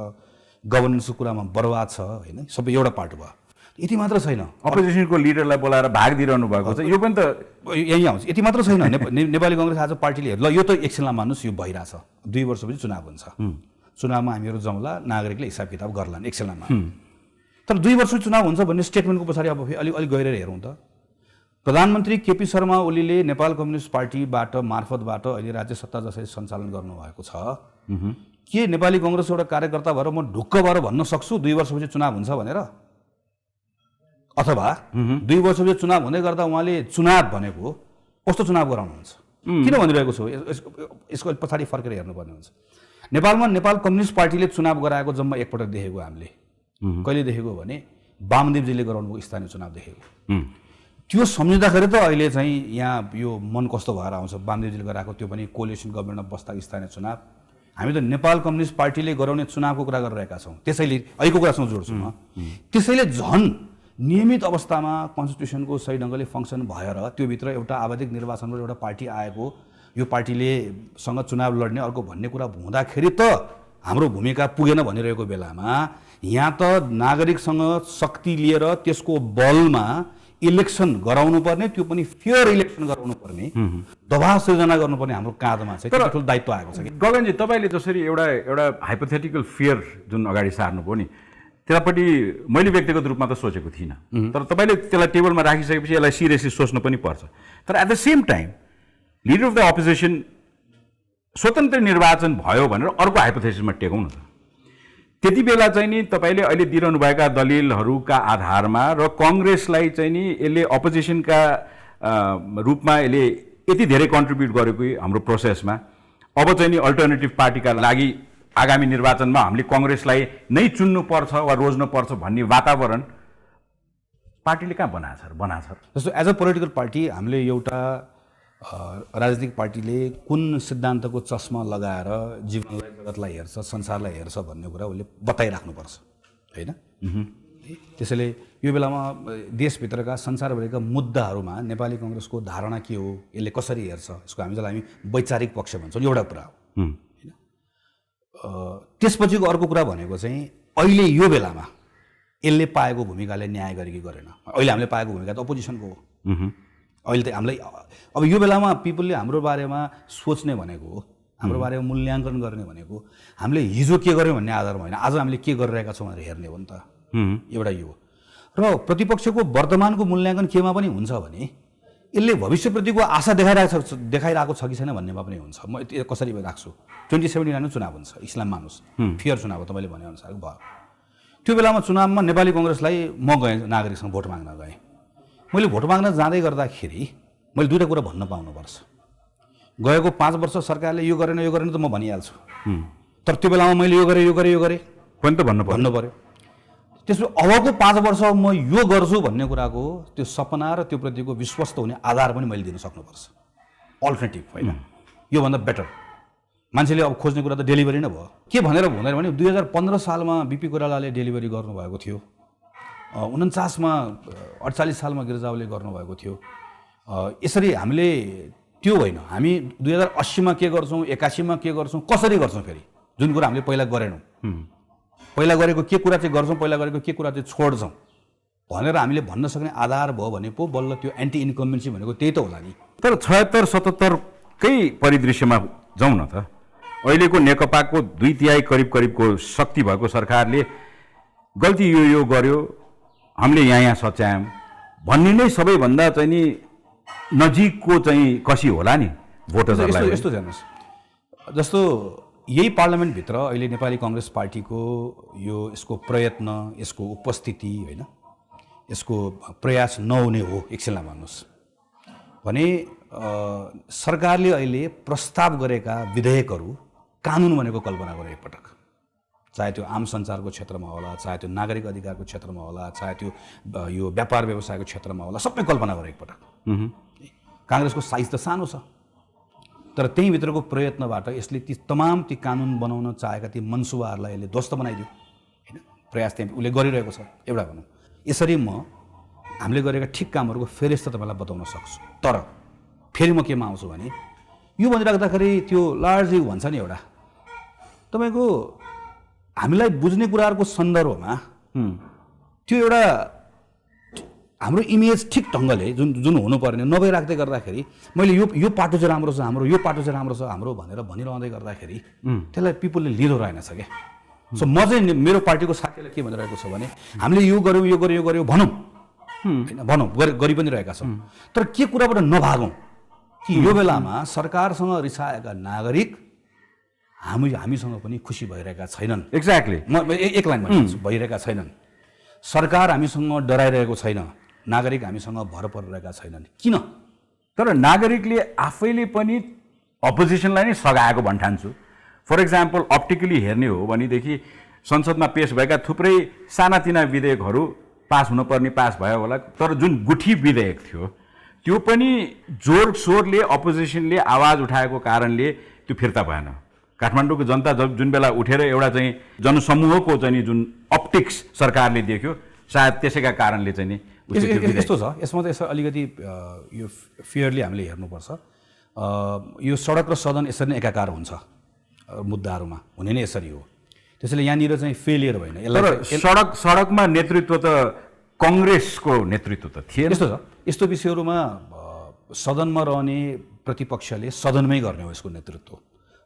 गभर्नेन्सको कुरामा बर्बाद छ, होइन? सबै एउटा पार्ट भयो। यति मात्र छैन, अपोजिसनको लिडरलाई बोलाएर भाग दिइरहनु भएको छ, यो पनि त यही आउँछ। यति मात्र छैन, नेपाली कङ्ग्रेस आज पार्टीले ल यो त एकछिनलाई मान्नुहोस् यो भइरहेछ, 2 वर्षपछि चुनाव हुन्छ, चुनावमा हामीहरू जाउँला, नागरिकले हिसाब किताब गर्लान् एकछिनमा। तर 2 वर्ष चुनाव हुन्छ भन्ने स्टेटमेन्टको पछाडि अब अलिक गएर हेरौँ त। प्रधानमन्त्री केपी शर्मा ओलीले नेपाल कम्युनिस्ट पार्टीबाट मार्फतबाट अहिले राज्य सत्ता जसरी सञ्चालन गर्नुभएको छ, के नेपाली कङ्ग्रेस एउटा कार्यकर्ता भएर म ढुक्क भएर भन्न सक्छु 2 वर्षपछि चुनाव हुन्छ भनेर? अथवा 2 वर्षपछि चुनाव हुँदै गर्दा उहाँले चुनाव भनेको कस्तो चुनाव गराउनुहुन्छ? किन भनिरहेको छु, यसको पछाडि फर्केर हेर्नुपर्ने हुन्छ। नेपालमा नेपाल कम्युनिस्ट पार्टीले चुनाव गराएको जम्मा एकपटक देखेको हामीले, कहिले देखेको भने वामदेवजीले गराउनुको स्थानीय चुनाव देखेको। त्यो सम्झिँदाखेरि त अहिले चाहिँ यहाँ यो मन कस्तो भएर आउँछ, वामदेवजीले गराएको त्यो पनि कोलिसन गभर्मेन्टमा बस्दा स्थानीय चुनाव, हामी त नेपाल कम्युनिस्ट पार्टीले गराउने चुनावको कुरा गरिरहेका छौँ। त्यसैले अहिलेको कुरासँग जोड्छु म, त्यसैले झन् नियमित अवस्थामा कन्स्टिट्युसनको सही ढङ्गले फङ्सन भएर त्योभित्र एउटा आवधिक निर्वाचनबाट एउटा पार्टी आएको यो पार्टीले सँग चुनाव लड्ने अर्को भन्ने कुरा हुँदाखेरि त हाम्रो भूमिका पुगेन भनिरहेको बेलामा यहाँ त नागरिकसँग शक्ति लिएर त्यसको बलमा इलेक्सन गराउनु पर्ने, त्यो पनि फेयर इलेक्सन गराउनु पर्ने, दबाव सृजना गर्नुपर्ने हाम्रो काँधमा चाहिँ त्यो ठुलो दायित्व आएको छ कि। गगनजी, तपाईँले जसरी एउटा हाइपोथेटिकल फियर जुन अगाडि सार्नुभयो नि, त्यसपट्टि मैले व्यक्तिगत रूपमा त सोचेको थिइनँ, तर तपाईँले त्यसलाई टेबलमा राखिसकेपछि यसलाई सिरियसली सोच्नु पनि पर्छ। तर at the same time leader of the opposition स्वतन्त्र निर्वाचन भयो भनेर अर्को हाइपोथेसिसमा टेकौँ न त। त्यति बेला चाहिँ नि तपाईँले अहिले दिइरहनुभएका दलिलहरूका आधारमा र कङ्ग्रेसलाई चाहिँ नि यसले अपोजिसनका रूपमा यसले यति धेरै कन्ट्रिब्युट गरेको हाम्रो प्रोसेसमा, अब चाहिँ नि अल्टरनेटिभ पार्टीका लागि आगामी निर्वाचनमा हामीले कङ्ग्रेसलाई नै चुन्नुपर्छ वा रोज्नुपर्छ भन्ने वातावरण पार्टीले कहाँ बनाछ? जस्तो एज अ पोलिटिकल पार्टी हामीले एउटा राजनीतिक पार्टीले कुन सिद्धान्तको चस्मा लगाएर जीवनलाई, जगतलाई हेर्छ, संसारलाई हेर्छ भन्ने कुरा उसले बताइराख्नुपर्छ, होइन? त्यसैले यो बेलामा देशभित्रका संसारभरिका मुद्दाहरूमा नेपाली कङ्ग्रेसको धारणा के हो, यसले कसरी हेर्छ, यसको हामी वैचारिक पक्ष भन्छौँ, एउटा कुरा हो, होइन? त्यसपछिको अर्को कुरा भनेको चाहिँ अहिले यो बेलामा यसले पाएको भूमिकाले न्याय गरे कि गरेन। अहिले हामीले पाएको भूमिका त अपोजिसनको हो। अहिले त हामीलाई अब यो बेलामा पिपलले हाम्रो बारेमा सोच्ने भनेको, हाम्रो बारेमा मूल्याङ्कन गर्ने भनेको हामीले हिजो के गर्यौँ भन्ने आधारमा होइन, आज हामीले के गरिरहेका छौँ भनेर हेर्ने हो नि त। एउटा यो र प्रतिपक्षको वर्तमानको मूल्याङ्कन केमा पनि हुन्छ भने यसले भविष्यप्रतिको आशा देखाइरहेको छ कि छैन भन्नेमा पनि हुन्छ। म कसरी राख्छु, 2079 चुनाव हुन्छ, इस्लाम मानुस, फेयर चुनाव हो तपाईँले भनेअनुसार भयो। त्यो बेलामा चुनावमा नेपाली कङ्ग्रेसलाई म गएँ, नागरिकसँग भोट माग्न गएँ। मैले भोट माग्न जाँदै गर्दाखेरि मैले दुईवटा कुरा भन्न पाउनुपर्छ। गएको 5 वर्ष सरकारले यो गरेन त म भनिहाल्छु, तर त्यो बेलामा मैले यो गरेँ पनि त भन्नु पऱ्यो। त्यसपछि अबको 5 वर्ष म यो गर्छु भन्ने कुराको त्यो सपना र त्यो प्रतिको विश्वस्त हुने आधार पनि मैले दिन सक्नुपर्छ, अल्टरनेटिभ, होइन? योभन्दा बेटर मान्छेले अब खोज्ने कुरा त डेलिभरी नै भयो। के भनेर हुँदैन भने 2015 सालमा बिपी कोइरालाले डेलिभरी गर्नुभएको थियो, 49मा 48 सालमा गिरिजाले गर्नुभएको थियो। यसरी हामीले त्यो होइन, हामी 2080मा के गर्छौँ, 81मा के गर्छौँ, कसरी गर्छौँ, फेरि जुन कुरा हामीले पहिला गरेनौँ, पहिला गरेको के कुरा चाहिँ गर्छौँ, पहिला गरेको के कुरा चाहिँ छोड्छौँ भनेर हामीले भन्न सक्ने आधार भयो भने पो बल्ल त्यो एन्टी इन्कम्बेन्सी भनेको त्यही त होला नि। तर 76-77कै परिदृश्यमा जाउँ न त। अहिलेको नेकपाको 2/3 करिबको शक्ति भएको सरकारले गल्ती यो गर्यो, हामीले यहाँ सच्यायौँ भन्ने नै सबैभन्दा चाहिँ नि नजिकको चाहिँ कसी होला नि भोटर्सहरूलाई। यस्तो जानुहोस्, जस्तो यही पार्लियामेन्टभित्र अहिले नेपाली कङ्ग्रेस पार्टीको यसको प्रयत्न, यसको उपस्थिति, होइन, यसको प्रयास नहुने हो एकछिनलाई भन्नुहोस् भने सरकारले अहिले प्रस्ताव गरेका विधेयकहरू कानुन भनेको कल्पना गरे एकपटक, चाहे त्यो आम सञ्चारको क्षेत्रमा होला, चाहे त्यो नागरिक अधिकारको क्षेत्रमा होला, चाहे त्यो यो व्यापार व्यवसायको क्षेत्रमा होला, सबै कल्पना गरे एकपटक। काङ्ग्रेसको साइज त सानो छ, तर त्यहीँभित्रको प्रयत्नबाट यसले ती कानुन बनाउन चाहेका ती मनसुबाहरूलाई यसले ध्वस्त बनाइदियो, होइन? प्रयास त्यहाँ उसले गरिरहेको छ। एउटा भनौँ, यसरी हामीले गरेका ठिक कामहरूको फेरेस त तपाईँलाई बताउन सक्छु, तर फेरि म केमा आउँछु भने यो भनिराख्दाखेरि त्यो लार्जली भन्छ नि, एउटा तपाईँको हामीलाई बुझ्ने कुराहरूको सन्दर्भमा त्यो एउटा हाम्रो इमेज ठिक ढङ्गले जुन हुनुपर्ने नभइराख्दै गर्दाखेरि मैले यो पाटो चाहिँ राम्रो छ, हाम्रो यो पाटो चाहिँ राम्रो छ हाम्रो भनेर भनिरहँदै गर्दाखेरि त्यसलाई पिपलले लिँदो रहेनछ क्या। सो म चाहिँ मेरो पार्टीको साथीलाई के भनिरहेको छ भने हामीले यो गऱ्यौँ भनौँ, होइन, भनौँ गरि पनि रहेका छौँ, तर के कुराबाट नभागौँ कि यो बेलामा सरकारसँग रिसाएका नागरिक हामीसँग पनि खुसी भइरहेका छैनन्। एक्ज्याक्टली, म एक लाइन भन्छु, भइरहेका छैनन्। सरकार हामीसँग डराइरहेको छैन, नागरिक हामीसँग भर परिरहेका छैनन्। किन? तर नागरिकले आफैले पनि अपोजिसनलाई नै सघाएको भन्ठान्छु। फर इक्जाम्पल अप्टिकली हेर्ने हो भनेदेखि संसदमा पेश भएका थुप्रै सानातिना विधेयकहरू पास हुनुपर्ने पास भयो होला, तर जुन गुठी विधेयक थियो त्यो पनि जोर सोरले अपोजिसनले आवाज उठाएको कारणले त्यो फिर्ता भएन। काठमाडौँको जनता जुन बेला उठेर एउटा चाहिँ जनसमूहको चाहिँ जुन अप्टिक्स सरकारले देख्यो, सायद त्यसैका कारणले चाहिँ नि यस्तो छ। यसमा त यसो अलिकति यो फेयरली हामीले हेर्नुपर्छ। यो सडक र सदन यसरी नै एकाकार हुन्छ मुद्दाहरूमा, हुने नै यसरी हो। त्यसैले यहाँनिर चाहिँ फेलियर होइन। तर सडकमा नेतृत्व त कङ्ग्रेसको नेतृत्व त थिएन। यस्तो छ, यस्तो विषयहरूमा सदनमा रहने प्रतिपक्षले सदनमै गर्ने हो यसको नेतृत्व,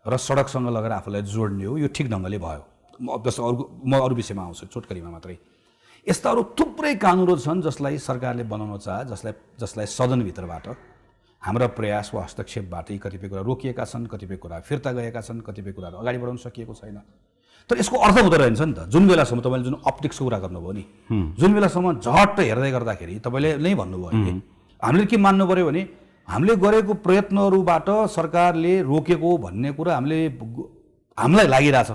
र सडकसँग लगेर आफूलाई जोड्ने हो। यो ठिक ढङ्गले भयो। म अरू विषयमा आउँछु, छोटकरीमा मात्रै। यस्ता अरू थुप्रै कानुनहरू छन् जसलाई सरकारले बनाउन चाहे, जसलाई सदनभित्रबाट हाम्रा प्रयास वा हस्तक्षेपबाट कतिपय कुरा रोकिएका छन्, कतिपय कुरा फिर्ता गएका छन्, कतिपय कुराहरू अगाडि बढाउन सकिएको छैन। तर यसको अर्थ हुँदो रहेछ नि त, जुन बेलासम्म तपाईँले जुन अप्टिक्सको कुरा गर्नुभयो नि, जुन बेलासम्म झट्ट हेर्दै गर्दाखेरि तपाईँले नै भन्नुभयो नि, हामीले के मान्नु पऱ्यो भने हामीले गरेको प्रयत्नहरूबाट सरकारले रोकेको भन्ने कुरा हामीलाई लागिरहेछ।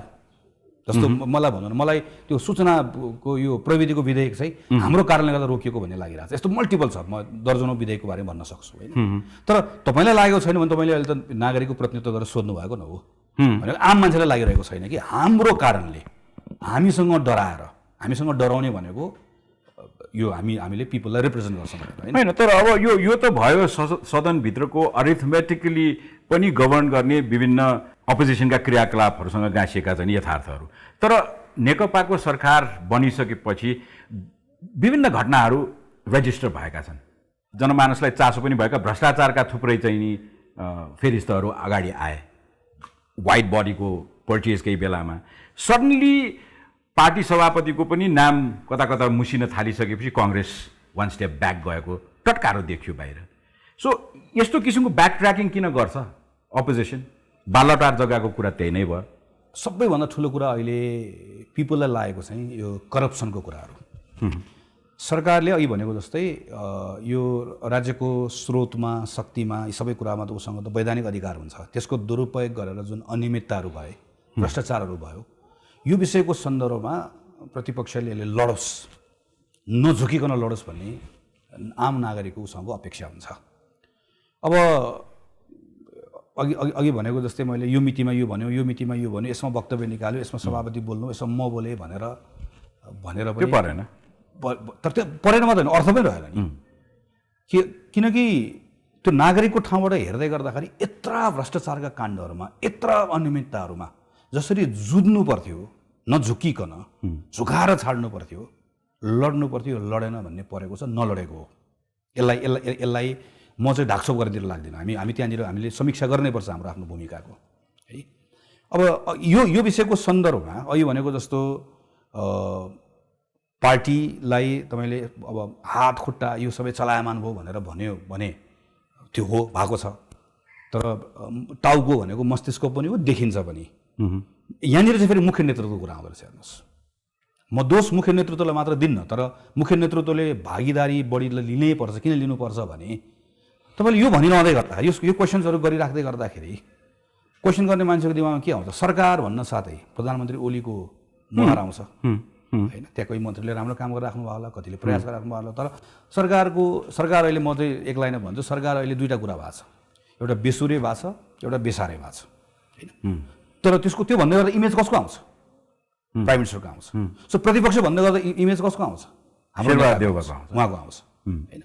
जस्तो मलाई भनौँ न, मलाई त्यो सूचनाको यो प्रविधिको विधेयक चाहिँ हाम्रो कारणले गर्दा रोकिएको भन्ने लागिरहेछ। यस्तो मल्टिपल छ, म दर्जनौँ विधेयकको बारेमा भन्न सक्छु होइन। तर तपाईँलाई लागेको छैन भने तपाईँले अहिले त नागरिकको प्रतिनिधित्व गरेर सोध्नु भएको न हो भनेर आम मान्छेलाई लागिरहेको छैन कि हाम्रो कारणले हामीसँग डराएर, हामीसँग डराउने भनेको यो हामीले पिपललाई रिप्रेजेन्ट गर्छौँ होइन। तर अब यो त भयो सदनभित्रको अरिथमेटिकली पनि गभर्न गर्ने विभिन्न अपोजिसनका क्रियाकलापहरूसँग गाँसिएका छन् यथार्थहरू। तर नेकपाको सरकार बनिसकेपछि विभिन्न घटनाहरू रेजिस्टर भएका छन्, जनमानसलाई चासो पनि भएका भ्रष्टाचारका थुप्रै चाहिँ नि फेरिस्तहरू अगाडि आए। व्हाइट बडीको पर्चेज केही बेलामा सडनली पार्टी सभापतिको पनि नाम कता कता Mohsin थालिसकेपछि Congress one step back गएको टटकारो देखियो बाहिर। सो यस्तो किसिमको ब्याक ट्र्याकिङ किन गर्छ अपोजिसन? बालटार जग्गाको कुरा त्यही नै भयो। सबैभन्दा ठुलो कुरा अहिले पिपललाई लागेको चाहिँ यो करप्सनको कुराहरू। सरकारले अघि भनेको जस्तै यो राज्यको स्रोतमा, शक्तिमा, यी सबै कुरामा त उसँग त वैधानिक अधिकार हुन्छ। त्यसको दुरुपयोग गरेर जुन अनियमितताहरू भए, भ्रष्टाचारहरू भयो, यो विषयको सन्दर्भमा प्रतिपक्षले यसले लडोस्, नझुकिकन लडोस् भन्ने आम नागरिकको उसँगको अपेक्षा हुन्छ। अब अघि भनेको जस्तै मैले यो मितिमा यो भन्यो, यो मितिमा यो भन्यो, यसमा वक्तव्य निकाल्यो, यसमा सभापति बोल्नु, यसमा म बोलेँ भनेर पनि परेन। तर त्यो परेन मात्रै होइन, अर्थ पनि रहेन नि। किनकि त्यो नागरिकको ठाउँबाट हेर्दै गर्दाखेरि यत्रा भ्रष्टाचारका काण्डहरूमा, यत्रा अनियमितताहरूमा जसरी जुझ्नु पर्थ्यो नझुकिकन, झुकाएर छाड्नु पर्थ्यो, लड्नु पर्थ्यो, लडेन भन्ने परेको छ, नलडेको हो। यसलाई म चाहिँ ढाकछोप गरेर लाग्दैन। हामी त्यहाँनिर हामीले समीक्षा गर्नैपर्छ हाम्रो आफ्नो भूमिकाको है। अब यो विषयको सन्दर्भमा अघि भनेको जस्तो पार्टीलाई तपाईँले अब हात खुट्टा यो सबै चलायमान भयो भनेर भन्यो भने त्यो हो, भएको छ। तर टाउको भनेको मस्तिष्क पनि हो, देखिन्छ पनि। यहाँनिर चाहिँ फेरि मुख्य नेतृत्वको कुरा आउँदो रहेछ। हेर्नुहोस्, म दोष मुख्य नेतृत्वलाई मात्र दिन्न, तर मुख्य नेतृत्वले भागीदारी बढी लिनै पर्छ। किन लिनुपर्छ भने तपाईँले यो भनिरहँदै गर्दाखेरि, यो क्वेसन्सहरू गरिराख्दै गर्दाखेरि क्वेसन गर्ने मान्छेको दिमागमा के आउँछ? सरकार भन्न साथै प्रधानमन्त्री ओलीको मुहार आउँछ होइन। त्यहाँ कोही मन्त्रीले राम्रो काम गरिराख्नु भयो होला, कतिले प्रयास गरिराख्नु भयो होला। तर सरकार अहिले म चाहिँ एक लाइन भन्छु, सरकार अहिले दुईवटा कुरा भएको छ, एउटा बेसुरे भएको छ, एउटा बेसारे भएको छ होइन। तर त्यो भन्दै गर्दा इमेज कसको आउँछ? प्राइम मिनिस्टरको आउँछ। सो प्रतिपक्ष भन्दै गर्दा इमेज कसको आउँछ? उहाँको आउँछ होइन।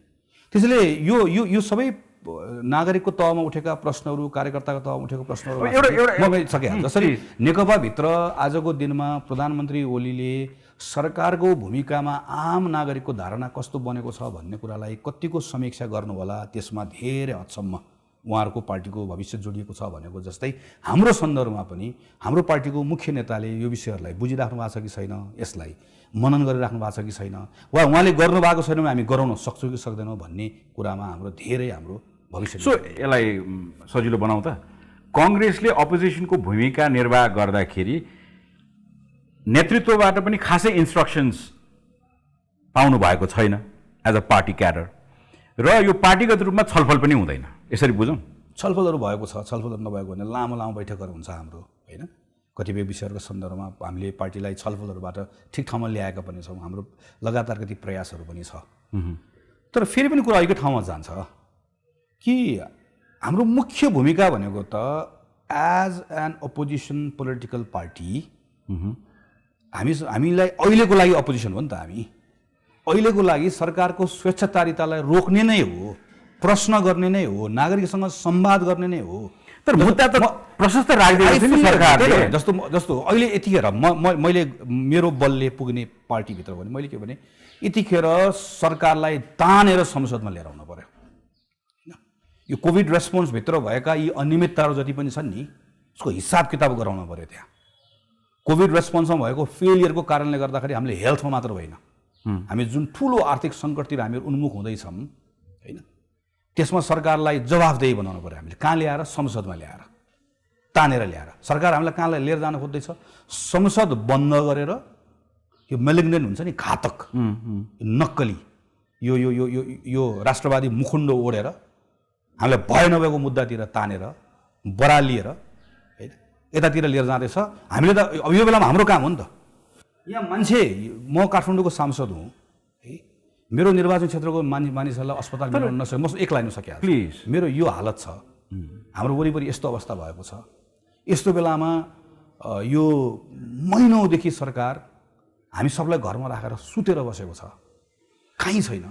त्यसैले यो सबै नागरिकको तहमा उठेका प्रश्नहरू, कार्यकर्ताको तहमा उठेको प्रश्नहरू सके। जसरी नेकपाभित्र आजको दिनमा प्रधानमन्त्री ओलीले सरकारको भूमिकामा आम नागरिकको धारणा कस्तो बनेको छ भन्ने कुरालाई कतिको समीक्षा गर्नु होला, त्यसमा धेरै हदसम्म उहाँहरूको पार्टीको भविष्य जोडिएको छ भनेको जस्तै हाम्रो सन्दर्भमा पनि हाम्रो पार्टीको मुख्य नेताले यो विषयहरूलाई बुझिराख्नु भएको छ कि छैन, यसलाई मनन गरिराख्नु भएको छ कि छैन, वा उहाँले गर्नुभएको छैन भने हामी गराउन सक्छौँ कि सक्दैनौँ भन्ने कुरामा हाम्रो भविष्य। सो यसलाई सजिलो बनाउँ त, कङ्ग्रेसले अपोजिसनको भूमिका निर्वाह गर्दाखेरि नेतृत्वबाट पनि खासै इन्स्ट्रक्सन्स पाउनु भएको छैन एज अ पार्टी क्याडर, र यो पार्टीगत रूपमा छलफल पनि हुँदैन, यसरी बुझौँ? छलफलहरू भएको छ, छलफलहरू नभएको भने लामो बैठकहरू हुन्छ हाम्रो होइन। कतिपय विषयहरूको सन्दर्भमा हामीले पार्टीलाई छलफलहरूबाट ठिक ठाउँमा ल्याएका पनि छौँ, हाम्रो लगातार कति प्रयासहरू पनि छ। तर फेरि पनि कुरा अहिलेको ठाउँमा जान्छ कि हाम्रो मुख्य भूमिका भनेको त as an opposition political party हामीलाई अहिलेको लागि अपोजिसन हो नि त। हामी अहिलेको लागि सरकारको स्वेच्छाचारितालाई रोक्ने नै हो, प्रश्न गर्ने नै हो, नागरिकसँग संवाद गर्ने नै हो। तर मुद्दा त प्रशस्त राखिदिएको थियो नि सरकारले। जस्तो अहिले यतिखेर मैले मेरो बलले पुग्ने पार्टीभित्र भने मैले के भने यतिखेर सरकारलाई तानेर संसदमा लिएर आउनु पर्यो। यो कोभिड रेस्पोन्सभित्र भएका यी अनियमितताहरू जति पनि छन् नि उसको हिसाब किताब गराउनु पर्यो। त्यहाँ कोभिड रेस्पोन्समा भएको फेलियरको कारणले गर्दाखेरि हामीले हेल्थमा मात्र होइन, हामी जुन ठुलो आर्थिक सङ्कटतिर हामीहरू उन्मुख हुँदैछौँ होइन, त्यसमा सरकारलाई जवाफदेही बनाउनु पर्यो। हामीले कहाँ ल्याएर? संसदमा ल्याएर, तानेर ल्याएर। सरकार हामीलाई कहाँलाई लिएर जान खोज्दैछ? संसद बन्द गरेर यो मेलिग्नेन्ट हुन्छ नि, घातक, नक्कली, यो यो यो यो यो राष्ट्रवादी मुखुन्डो ओढेर हामीलाई भय नभएको मुद्दातिर तानेर बरालिएर होइन यतातिर लिएर जाँदैछ। हामीले त यो बेलामा हाम्रो काम हो नि त। यहाँ मान्छे, म काठमाडौँको सांसद हुँ है, मेरो निर्वाचन क्षेत्रको मानिसहरूलाई अस्पताल मिलाउन नसके म एक लाइन सकिहाल्छु। प्लिज, मेरो यो हालत छ, हाम्रो वरिपरि यस्तो अवस्था भएको छ, यस्तो बेलामा यो महिनौदेखि सरकार हामी सबलाई घरमा राखेर सुतेर बसेको छ, कहीँ छैन।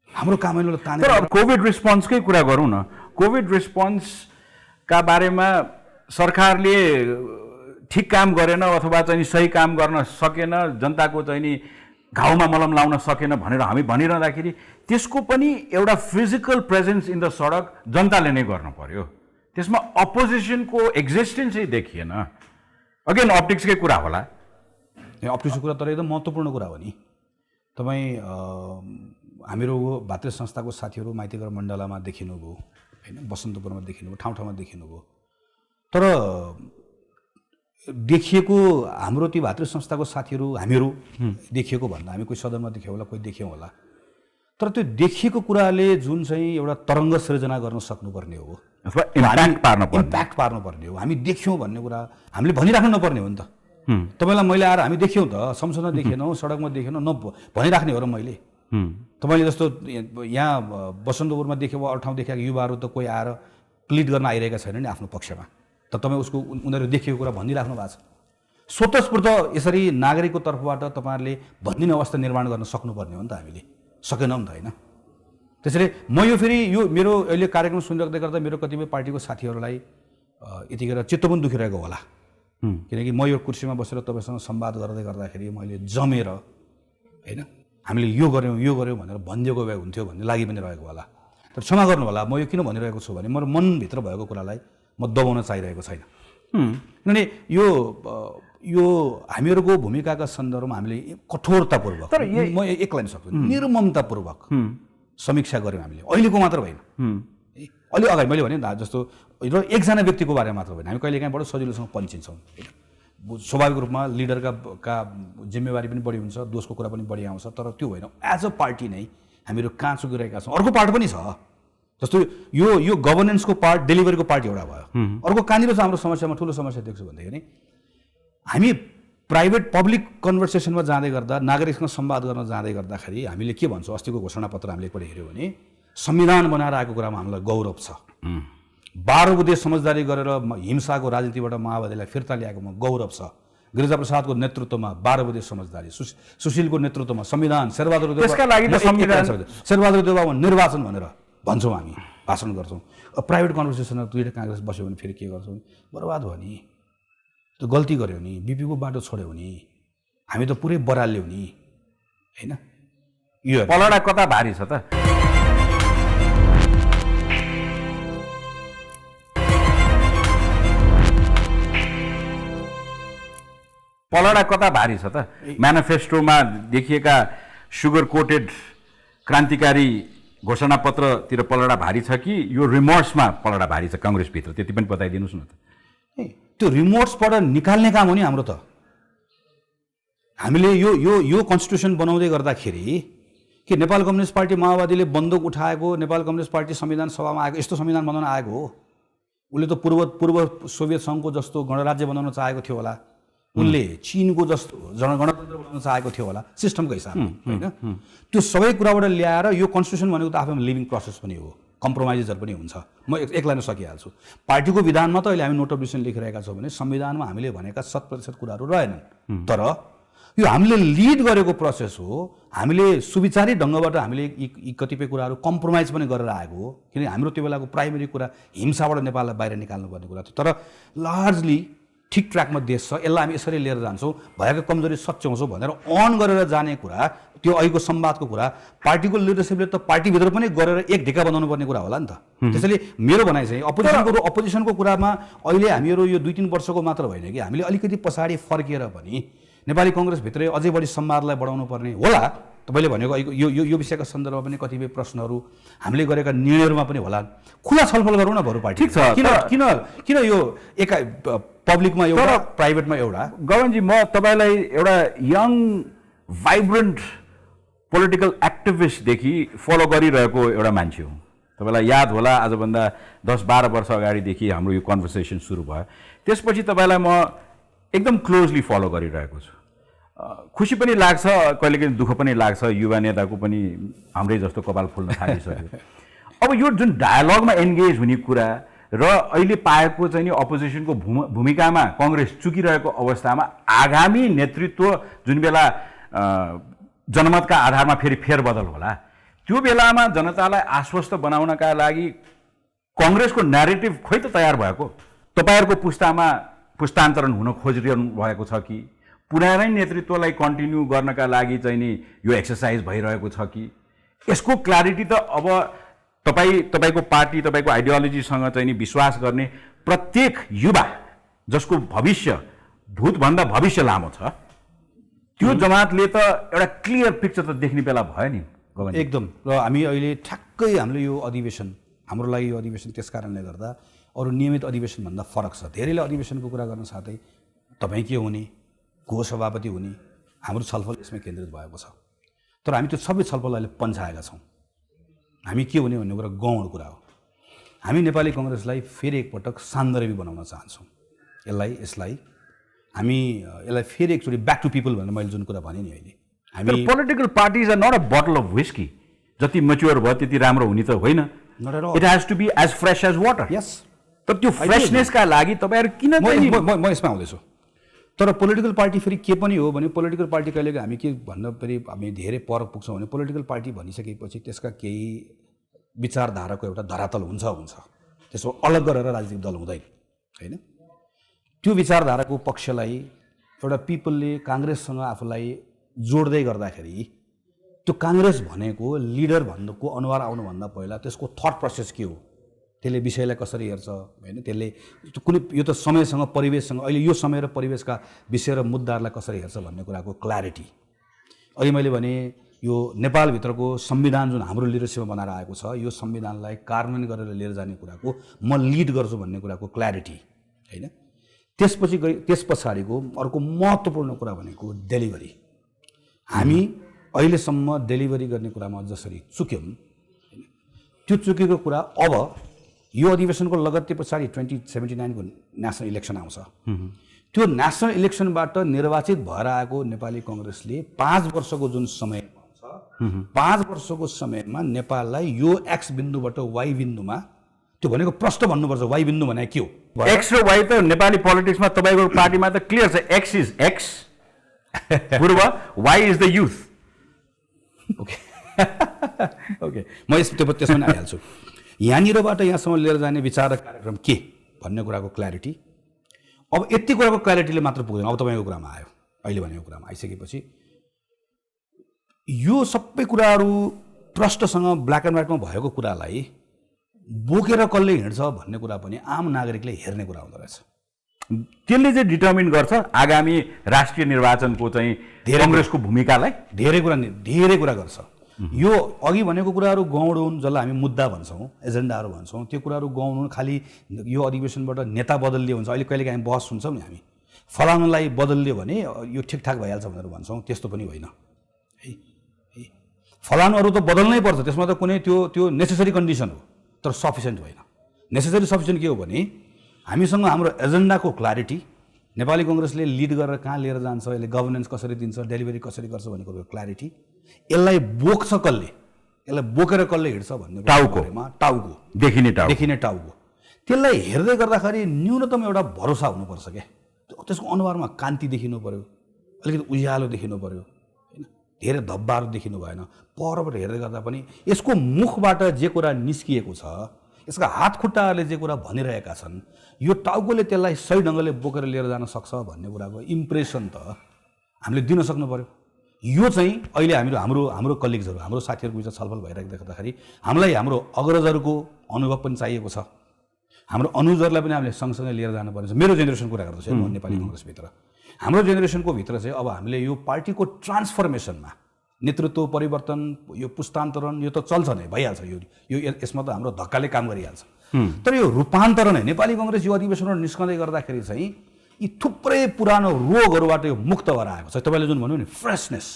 हाम्रो कामैले तानेर। तर अब कोभिड रिस्पोन्सकै कुरा गरौँ न। कोभिड रिस्पोन्सका बारेमा सरकारले ठिक काम गरेन अथवा चाहिँ सही काम गर्न सकेन, जनताको चाहिँ नि घाउमा मलम लाउन सकेन भनेर हामी भनिरहँदाखेरि त्यसको पनि एउटा फिजिकल प्रेजेन्स इन द सडक जनताले नै गर्नु पर्यो। त्यसमा अपोजिसनको एक्जिस्टेन्सै देखिएन। अगेन अप्टिक्सकै कुरा होला, अप्टिक्सको कुरा, तर एकदम महत्त्वपूर्ण कुरा हो नि। तपाईँ हामीहरू भातृ संस्थाको साथीहरू माइतीघर मण्डलामा देखिनुभयो होइन, बसन्तपुरमा देखिनुभयो, ठाउँ ठाउँमा देखिनुभयो। तर देखिएको हाम्रो ती भातृ संस्थाको साथीहरू हामीहरू देखिएको भन्दा हामी कोही सदनमा देख्यौँ होला, कोही देख्यौँ होला, तर त्यो देखिएको कुराले जुन चाहिँ एउटा तरङ्ग सृजना गर्न सक्नुपर्ने हो अथवा इम्प्याक्ट पार्नुपर्ने हो। हामी देख्यौँ भन्ने कुरा हामीले भनिराख्नु नपर्ने हो नि त। तपाईँलाई मैले आएर हामी देख्यौँ त, संसदमा देखेनौँ, सडकमा देखेनौँ भनिराख्ने हो र मैले। तपाईँले जस्तो यहाँ बसन्तपुरमा देख्यो वा अरू ठाउँ देखेका युवाहरू त कोही आएर प्लिड गर्न आइरहेका छैन नि आफ्नो पक्षमा, त तपाईँ उसको उनीहरू देखिएको कुरा भनिराख्नु भएको छ। स्वतस्फूर्त यसरी नागरिकको तर्फबाट तपाईँहरूले भनिदिने अवस्था निर्माण गर्न सक्नुपर्ने हो नि त। हामीले सकेनौँ त होइन। त्यसैले म यो फेरि यो मेरो अहिले कार्यक्रम सुनिराख्दै गर्दा मेरो कतिपय पार्टीको साथीहरूलाई यतिखेर चित्त पनि दुखिरहेको होला, किनकि म यो कुर्सीमा बसेर तपाईँसँग संवाद गर्दै गर्दाखेरि मैले जमेर होइन हामीले यो गऱ्यौँ भनेर भनिदिएको भए हुन्थ्यो भन्ने लागि पनि रहेको होला। तर क्षमा गर्नु होला, म यो किन भनिरहेको छु भने मेरो मनभित्र भएको कुरालाई म दबाउन चाहिरहेको छैन। किनभने यो हामीहरूको भूमिकाका सन्दर्भमा हामीले कठोरतापूर्वक, म एक लाइन सक्छु, निर्ममतापूर्वक समीक्षा गऱ्यौँ हामीले। अहिलेको मात्र होइन, अलि अगाडि मैले भने जस्तो र एकजना व्यक्तिको बारेमा मात्र होइन, हामी कहिले काहीँ बडो सजिलोसँग पन्चिन्छौँ। स्वाभाविक रूपमा लिडरका जिम्मेवारी पनि बढी हुन्छ, दोषको कुरा पनि बढी आउँछ, तर त्यो होइन। एज अ पार्टी नै हामीहरू कहाँ चुकिरहेका छौँ। अर्को पार्ट पनि छ, जस्तो यो गभर्नेन्सको पार्ट, डेलिभरीको पार्ट एउटा भयो। अर्को कहाँनिर छ हाम्रो समस्यामा ठुलो समस्या देख्छु भन्दाखेरि हामी प्राइभेट पब्लिक कन्भर्सेसनमा जाँदै गर्दा, नागरिकसँग संवाद गर्न जाँदै गर्दाखेरि हामीले के भन्छौँ? अस्तिको घोषणापत्र हामीले एकपल्ट हेऱ्यौँ भने संविधान बनाएर आएको कुरामा हामीलाई गौरव छ। 12 बुँदे समझदारी गरेर हिंसाको राजनीतिबाट माओवादीलाई फिर्ता ल्याएकोमा गौरव छ। गिरिजाप्रसादको नेतृत्वमा 12 बुँदे समझदारी, सुशीलको नेतृत्वमा संविधान, शेरबहादुर देउवा निर्वाचन भनेर भन्छौँ, हामी भाषण गर्छौँ। प्राइभेट कन्भर्सेसनमा दुईवटा काङ्ग्रेस बस्यो भने फेरि के गर्छौँ? बर्बाद भयो नि, त्यो गल्ती गऱ्यौ नि, बिपीको बाटो छोड्यौ नि, हामी त पुरै बराल्यौ नि होइन। यो पलडा कता भारी छ त? पलडा कता भारी छ त? म्यानिफेस्टोमा देखिएका सुगर कोटेड क्रान्तिकारी घोषणापत्रतिर पलडा भारी छ कि यो रिमोर्समा पलडा भारी छ काङ्ग्रेसभित्र? त्यति पनि बताइदिनुहोस् न त। त्यो रिमोर्सबाट निकाल्ने काम हो नि हाम्रो त। हामीले यो कन्स्टिट्युसन बनाउँदै गर्दाखेरि कि नेपाल कम्युनिस्ट पार्टी माओवादीले बन्दुक उठाएको, नेपाल कम्युनिस्ट पार्टी संविधान सभामा आएको, यस्तो संविधान बनाउन आएको हो। उसले त पूर्व सोभियत सङ्घको जस्तो गणराज्य बनाउन चाहेको थियो होला, उनले चीनको जस्तो गणतन्त्र बनाउन चाहेको थियो होला सिस्टमको हिसाबले होइन। त्यो सबै कुराबाट ल्याएर यो कन्स्टिट्युसन भनेको त आफैमा लिभिङ प्रोसेस पनि हो, कम्प्रोमाइजेसहरू पनि हुन्छ। म एक लाइन सकिहाल्छु। पार्टीको विधानमा त अहिले हामी नोट अफ डिसिसन लेखिरहेका छौँ भने संविधानमा हामीले भनेका 100% कुराहरू रहेनन्, तर यो हामीले लिड गरेको प्रोसेस हो। हामीले सुविचारी ढङ्गबाट हामीले यी कतिपय कुराहरू कम्प्रोमाइज पनि गरेर आएको हो, किनकि हाम्रो त्यो बेलाको प्राइमेरी कुरा हिंसाबाट नेपाललाई बाहिर निकाल्नुपर्ने कुरा थियो। तर लार्जली ठिक ट्र्याकमा देश छ, यसलाई हामी यसरी लिएर जान्छौँ, भएका कमजोरी सच्याउँछौँ भनेर अन गरेर जाने कुरा, त्यो अहिलेको संवादको कुरा पार्टीको लिडरसिपले त पार्टीभित्र पनि गरेर एक ढिका बनाउनु पर्ने कुरा होला नि त। त्यसैले मेरो भनाइ चाहिँ अपोजिसनको कुरामा अहिले हामीहरू यो 2-3 वर्षको मात्र होइन कि हामीले अलिकति पछाडि फर्किएर पनि नेपाली कङ्ग्रेसभित्रै अझै बढी संवादलाई बढाउनु पर्ने होला। तपाईँले भनेको यो यो यो विषयका सन्दर्भमा पनि कतिपय प्रश्नहरू हामीले गरेका निर्णयहरूमा पनि होला। खुला छलफल गरौँ न बरु पार्टी। ठिक छ, किन यो पब्लिकमा एउटा प्राइभेटमा एउटा। गगनजी, म तपाईँलाई एउटा यङ भाइब्रेन्ट पोलिटिकल एक्टिभिस्टदेखि फलो गरिरहेको एउटा मान्छे हो। तपाईँलाई याद होला आजभन्दा 10-12 वर्ष अगाडिदेखि हाम्रो यो कन्भर्सेसन सुरु भयो। त्यसपछि तपाईँलाई म एकदम क्लोजली फलो गरिरहेको छु। खुसी पनि लाग्छ, कहिलेकाहीँ दुःख पनि लाग्छ, युवा नेताको पनि हाम्रै जस्तो कपाल फुल्न थालिसक्यो। अब यो जुन डायलगमा एन्गेज हुने कुरा र अहिले पाएको चाहिँ नि अपोजिसनको भूमिकामा कङ्ग्रेस चुकिरहेको अवस्थामा आगामी नेतृत्व जुन बेला जनमतका आधारमा फेरि फेरबदल होला, त्यो बेलामा जनतालाई आश्वस्त बनाउनका लागि कङ्ग्रेसको न्यारेटिभ खोइ त तयार भएको? तपाईँहरूको पुस्तान्तरण हुन खोजिरहनु भएको छ कि पुरानै नेतृत्वलाई कन्टिन्यू गर्नका लागि चाहिँ नि यो एक्सर्साइज भइरहेको छ कि? यसको क्ल्यारिटी त अब तपाईँको पार्टी, तपाईँको आइडियोलोजीसँग चाहिँ नि विश्वास गर्ने प्रत्येक युवा जसको भविष्य भूतभन्दा भविष्य लामो छ, त्यो जमातले त एउटा क्लियर पिक्चर त देख्ने बेला भयो नि गगन। एकदम। र हामी अहिले ठ्याक्कै हामीले यो अधिवेशन, हाम्रो लागि यो अधिवेशन त्यस कारणले गर्दा अरू नियमित अधिवेशनभन्दा फरक छ। धेरैले अधिवेशनको कुरा गर्न साथै तपाईँ के हुने, को सभापति हुने, हाम्रो छलफल यसमा केन्द्रित भएको छ। तर हामी त्यो सबै छलफल अहिले पन्छाएका छौँ। हामी के हुने भन्ने कुरा गौण कुरा हो। हामी नेपाली कङ्ग्रेसलाई फेरि एकपटक सान्दर्भिक बनाउन चाहन्छौँ। यसलाई फेरि एकचोटि ब्याक टु पिपल भनेर मैले जुन कुरा भने नि अहिले, हामी political parties are not a bottle of whisky. जति मेच्योर भयो त्यति राम्रो हुने त होइन। It has to be as fresh as water. Yes. तर त्यो फ्रेसनेसका लागि तपाईँहरू किन म यसमा आउँदैछु। तर पोलिटिकल पार्टी फेरि के पनि हो भने पोलिटिकल पार्टी कहिलेका हामी के भन्न फेरि हामी धेरै पर पुग्छौँ भने पोलिटिकल पार्टी भनिसकेपछि त्यसका केही विचारधाराको एउटा धरातल हुन्छ। त्यसो अलग गरेर राजनीतिक दल हुँदैन, होइन? त्यो विचारधाराको पक्षलाई एउटा पिपलले काङ्ग्रेससँग आफूलाई जोड्दै गर्दाखेरि त्यो काङ्ग्रेस भनेको लिडर भन्नुको अनुहार आउनुभन्दा पहिला त्यसको थट प्रोसेस के हो, त्यसले विषयलाई कसरी हेर्छ, होइन? त्यसले कुनै यो त समयसँग परिवेशसँग, अहिले यो समय र परिवेशका विषय र मुद्दाहरूलाई कसरी हेर्छ भन्ने कुराको क्ल्यारिटी। अहिले मैले भने यो नेपालभित्रको संविधान जुन हाम्रो लिडरसिपमा बनाएर आएको छ, यो संविधानलाई कार्यान्वयन गरेर लिएर जाने कुराको म लिड गर्छु भन्ने कुराको क्ल्यारिटी, होइन? त्यस पछाडिको अर्को महत्त्वपूर्ण कुरा भनेको डेलिभरी। हामी अहिलेसम्म डेलिभरी गर्ने कुरामा जसरी चुक्यौँ, त्यो चुकेको कुरा अब यो अधिवेशनको लगत्तै पछाडि 2079को नेसनल इलेक्सन आउँछ। त्यो नेसनल इलेक्सनबाट निर्वाचित भएर आएको नेपाली कङ्ग्रेसले 5 वर्षको जुन समय छ, 5 वर्षको समयमा नेपाललाई यो एक्स बिन्दुबाट वाइ बिन्दुमा, त्यो भनेको प्रश्न भन्नुपर्छ वाइ बिन्दु भने के हो? एक्स र वाइ त नेपाली पोलिटिक्समा तपाईँको पार्टीमा त क्लियर छ। एक्स इज एक्स पूर्व, y is the youth. Okay, म त्यसमा आइहाल्छु। यहाँनिरबाट यहाँसम्म लिएर जाने विचार र कार्यक्रम के भन्ने कुराको क्ल्यारिटी। अब यति कुराको क्ल्यारिटीले मात्र पुग्दैन। अब तपाईँको कुरामा आयो, अहिले भनेको कुरामा आइसकेपछि यो सबै कुराहरू प्रष्टसँग ब्ल्याक एन्ड व्हाइटमा भएको कुरालाई बोकेर कसले हिँड्छ भन्ने कुरा पनि आम नागरिकले हेर्ने कुरा हुँदो रहेछ। त्यसले चाहिँ डिटर्मिन गर्छ आगामी राष्ट्रिय निर्वाचनको चाहिँ कङ्ग्रेसको भूमिकालाई। धेरै कुरा गर्छ। यो अघि भनेको कुराहरू गौण हुन्, जसलाई हामी मुद्दा भन्छौँ, एजेन्डाहरू भन्छौँ, त्यो कुराहरू गौण हुन्। खालि यो अधिवेशनबाट नेता बदलियो हुन्छ, अहिले कहिलेकाहीँ हामी बहस सुन्छौँ नि, हामी फलानुलाई बदलियो भने यो ठिकठाक भइहाल्छ भनेर भन्छौँ, त्यस्तो पनि होइन है। फलानुहरू त बदल्नै पर्छ, त्यसमा त कुनै त्यो नेसेसरी कन्डिसन हो, तर सफिसियन्ट होइन। नेसेसरी सफिसियन्ट के हो भने हामीसँग हाम्रो एजेन्डाको क्ल्यारिटी, नेपाली कङ्ग्रेसले लिड गरेर कहाँ लिएर जान्छ, यसले गभर्नेन्स कसरी दिन्छ, डेलिभरी कसरी गर्छ भन्ने कुरोको क्ल्यारिटी, यसलाई बोक्छ कसले, यसलाई बोकेर कसले हिँड्छ भन्ने टाउको देखिने टाउको, त्यसलाई हेर्दै गर्दाखेरि न्यूनतम एउटा भरोसा हुनुपर्छ क्या। त्यसको अनुहारमा कान्ति देखिनु पऱ्यो, अलिकति उज्यालो देखिनु पर्यो होइन, धेरै धब्बाहरू देखिनु भएन। परबाट हेर्दै गर्दा पनि यसको मुखबाट जे कुरा निस्किएको छ, यसका हात खुट्टाहरूले जे कुरा भनिरहेका छन्, यो टाउकोले त्यसलाई सही ढङ्गले बोकेर लिएर जान सक्छ भन्ने कुराको इम्प्रेसन त हामीले दिन सक्नु पर्यो। यो चाहिँ अहिले हाम्रो कलिग्सहरू, हाम्रो साथीहरूको बिच छलफल भइरहेको देख्दाखेरि हामीलाई हाम्रो अग्रजहरूको अनुभव पनि चाहिएको छ। हाम्रो अनुजहरूलाई पनि हामीले सँगसँगै लिएर जानुपर्ने छ। मेरो जेनेरेसनको कुरा गर्दैछु म नेपाली कङ्ग्रेसभित्र। हाम्रो जेनेरेसनको भित्र चाहिँ अब हामीले यो पार्टीको ट्रान्सफर्मेसनमा नेतृत्व परिवर्तन, यो पुस्तान्तरण, यो त चल्छ नै, भइहाल्छ। यो यसमा त हाम्रो धक्काले काम गरिहाल्छ। तर यो रूपान्तरण है, नेपाली कङ्ग्रेस यो अधिवेशनबाट निस्कँदै गर्दाखेरि चाहिँ यी थुप्रै पुरानो रोगहरूबाट यो मुक्त भएर आएको छ। तपाईँले जुन भन्नु नि फ्रेसनेस,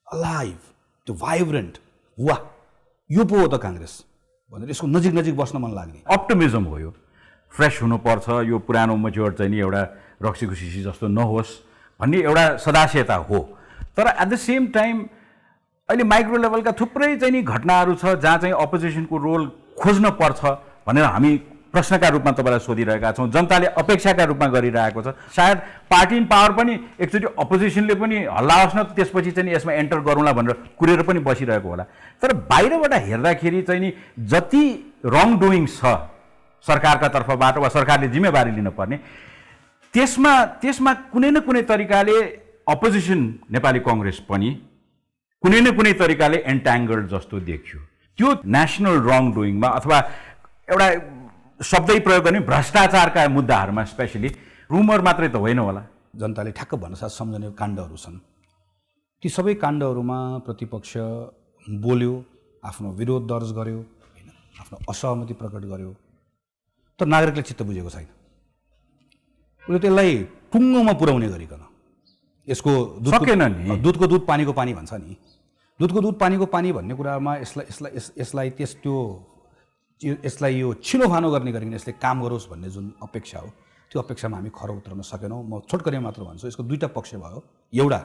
अलाइभ, त्यो भाइब्रेन्ट, वाह यो पो हो त काङ्ग्रेस भनेर यसको नजिक नजिक बस्न मन लाग्ने अप्टिमिजम हो। यो फ्रेस हुनुपर्छ, यो पुरानो मच्योर चाहिँ नि एउटा रक्सी खुसी जस्तो नहोस् भन्ने एउटा सदास्यता हो। तर एट द सेम टाइम अहिले माइक्रो लेभलका थुप्रै चाहिँ नि घटनाहरू छ जहाँ चाहिँ अपोजिसनको रोल खोज्न पर्छ भनेर हामी प्रश्नका रूपमा तपाईँलाई सोधिरहेका छौँ, जनताले अपेक्षाका रूपमा गरिरहेको छ। सायद पार्टी इन पावर पनि एकचोटि अपोजिसनले पनि हल्ला होस् न, त्यसपछि चाहिँ यसमा एन्टर गरौँला भनेर कुरेर पनि बसिरहेको होला। तर बाहिरबाट हेर्दाखेरि चाहिँ नि जति रङ डुइङ छ सरकारका तर्फबाट वा सरकारले जिम्मेवारी लिनुपर्ने, त्यसमा कुनै न कुनै तरिकाले अपोजिसन नेपाली कङ्ग्रेस पनि कुनै न कुनै तरिकाले एन्ट्याङ्गल्ड जस्तो देखियो। त्यो नेसनल रङ डुइङमा अथवा एउटा शब्दै प्रयोग गर्ने भ्रष्टाचारका मुद्दाहरूमा स्पेसली रुमर मात्रै त होइन होला, जनताले ठ्याक्क भन्नसाथ सम्झने काण्डहरू छन्। ती सबै काण्डहरूमा प्रतिपक्ष बोल्यो, आफ्नो विरोध दर्ज गर्यो होइन, आफ्नो असहमति प्रकट गर्यो, तर नागरिकले चित्त बुझेको छैन। उसले त्यसलाई टुङ्गोमा पुर्याउने गरिकन यसको सकेन नि। दुधको दुध पानीको पानी भन्छ नि, दुधको दुध पानीको पानी भन्ने कुरामा यसलाई यो छिनोफानो गर्ने गरिकन यसले काम गरोस् भन्ने जुन अपेक्षा हो, त्यो अपेक्षामा हामी खरो उत्रन सकेनौँ। म छोटकरी मात्र भन्छु, यसको दुईवटा पक्ष भयो। एउटा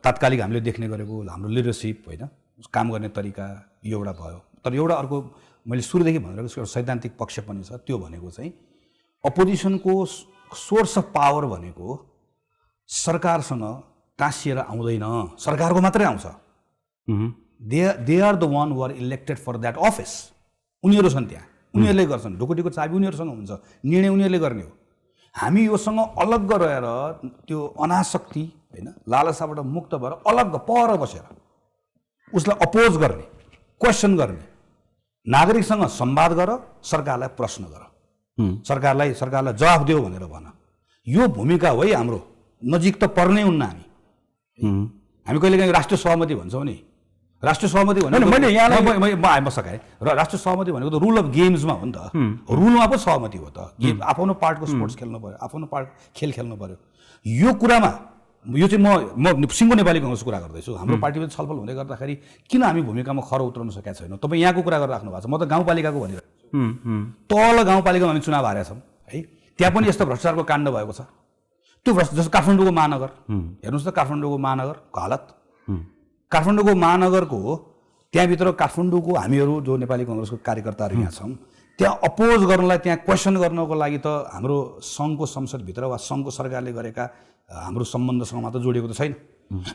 तात्कालिक हामीले देख्ने गरेको हाम्रो लिडरसिप होइन, काम गर्ने तरिका यो एउटा भयो। तर एउटा अर्को मैले सुरुदेखि भनिरहेको छु, एउटा सैद्धान्तिक पक्ष पनि छ। त्यो भनेको चाहिँ अपोजिसनको सोर्स अफ पावर भनेको सरकारसँग टाँसिएर आउँदैन, सरकारको मात्रै आउँछ। They are the one who are elected for that office. उनीहरू छन् त्यहाँ, उनीहरूले गर्छन्, ढुकुटीको चाबी उनीहरूसँग हुन्छ, निर्णय उनीहरूले गर्ने हो। हामी योसँग अलग्ग रहेर त्यो अनासक्ति होइन, लालसाबाट मुक्त भएर अलग्ग पर बसेर उसलाई अपोज गर्ने, क्वेसन गर्ने, नागरिकसँग संवाद गर, सरकारलाई प्रश्न गर, सरकारलाई जवाफ देऊ भनेर भन। यो भूमिका हो है हाम्रो। नजिक त पर्नै हुन्न हामी कहिलेकाहीँ राष्ट्रिय सहमति भन्छौँ नि। राष्ट्रिय सहमति भनेको मैले यहाँलाई म सकाएँ र राष्ट्रिय सहमति भनेको त रुल अफ गेम्समा हो नि त। रुलमा पो सहमति हो त। गेम आफ्नो पार्टको स्पोर्ट्स खेल्नु पऱ्यो, आफ्नो पार्ट खेल खेल्नु पऱ्यो। यो कुरामा यो चाहिँ म सिङ्गो नेपाली कङ्ग्रेसको कुरा गर्दैछु। हाम्रो पार्टीमा छलफल हुँदै गर्दाखेरि किन हामी भूमिकामा खरो उत्रन सकेका छैनौँ? तपाईँ यहाँको कुरा गरिराख्नु भएको छ, म त गाउँपालिकाको भनिरहेको छु। तल गाउँपालिकामा हामी चुनाव हारेका छौँ है, त्यहाँ पनि यस्तो भ्रष्टाचारको काण्ड भएको छ। त्यो जस्तो काठमाडौँको महानगर हेर्नुहोस् त, काठमाडौँको महानगरको हालत, काठमाडौँको महानगरको त्यहाँभित्र काठमाडौँको हामीहरू जो नेपाली कङ्ग्रेसको कार्यकर्ताहरू यहाँ छौँ, त्यहाँ अपोज गर्नलाई, त्यहाँ क्वेसन गर्नको लागि त हाम्रो सङ्घको संसदभित्र वा सङ्घको सरकारले गरेका हाम्रो सम्बन्धसँग मात्र जोडिएको त छैन।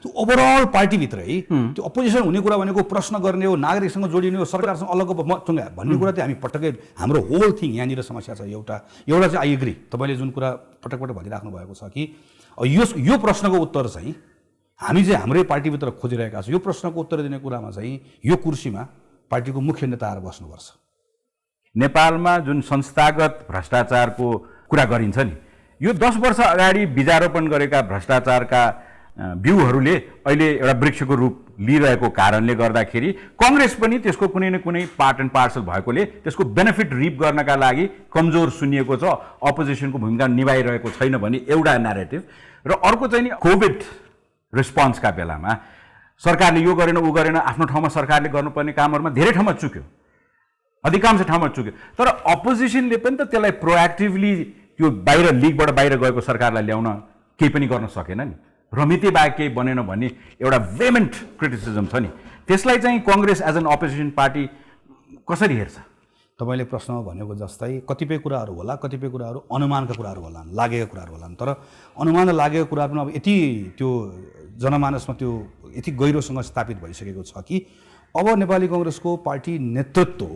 त्यो ओभरअल पार्टीभित्रै त्यो अपोजिसन हुने कुरा भनेको प्रश्न गर्ने हो, नागरिकसँग जोडिने हो, सरकारसँग अलग भन्ने कुरा चाहिँ हामी पटक्कै हाम्रो होल थिङ यहाँनिर समस्या छ। एउटा चाहिँ आई एग्री, तपाईँले जुन कुरा पटक भनिराख्नु भएको छ कि यो प्रश्नको उत्तर चाहिँ हामी चाहिँ हाम्रै पार्टीभित्र खोजिरहेका छौँ। यो प्रश्नको उत्तर दिने कुरामा चाहिँ यो कुर्सीमा पार्टीको मुख्य नेताहरू बस्नुपर्छ। नेपालमा जुन संस्थागत भ्रष्टाचारको कुरा गरिन्छ नि, यो 10 वर्ष अगाडि बीजारोपण गरेका भ्रष्टाचारका बिउहरूले अहिले एउटा वृक्षको रूप लिइरहेको कारणले गर्दाखेरि कङ्ग्रेस पनि त्यसको कुनै न कुनै पार्ट एन्ड पार्सल भएकोले त्यसको बेनिफिट रिप गर्नका लागि कमजोर सुनिएको छ, अपोजिसनको भूमिका निभाइरहेको छैन भन्ने एउटा न्यारेटिभ। र अर्को चाहिँ नि कोभिड रिस्पोन्सका बेलामा सरकारले यो गरेन ऊ गरेन, आफ्नो ठाउँमा सरकारले गर्नुपर्ने कामहरूमा धेरै ठाउँमा चुक्यो, अधिकांश ठाउँमा चुक्यो। तर अपोजिसनले पनि त त्यसलाई प्रोएक्टिभली त्यो बाहिर लिगबाट बाहिर गएको सरकारलाई ल्याउन केही पनि गर्न सकेन नि, रमिते बाहेक केही बनेन भन्ने एउटा भेमेन्ट क्रिटिसिजम छ नि। त्यसलाई चाहिँ Congress as an opposition party कसरी हेर्छ? तपाईँले प्रश्नमा भनेको जस्तै कतिपय कुराहरू होला, कतिपय कुराहरू अनुमानका कुराहरू होला, लागेका कुराहरू होला। तर अनुमान र लागेको कुराहरूमा अब यति त्यो जनमानसमा त्यो यति गहिरोसँग स्थापित भइसकेको छ कि अब नेपाली कांग्रेसको पार्टी नेतृत्व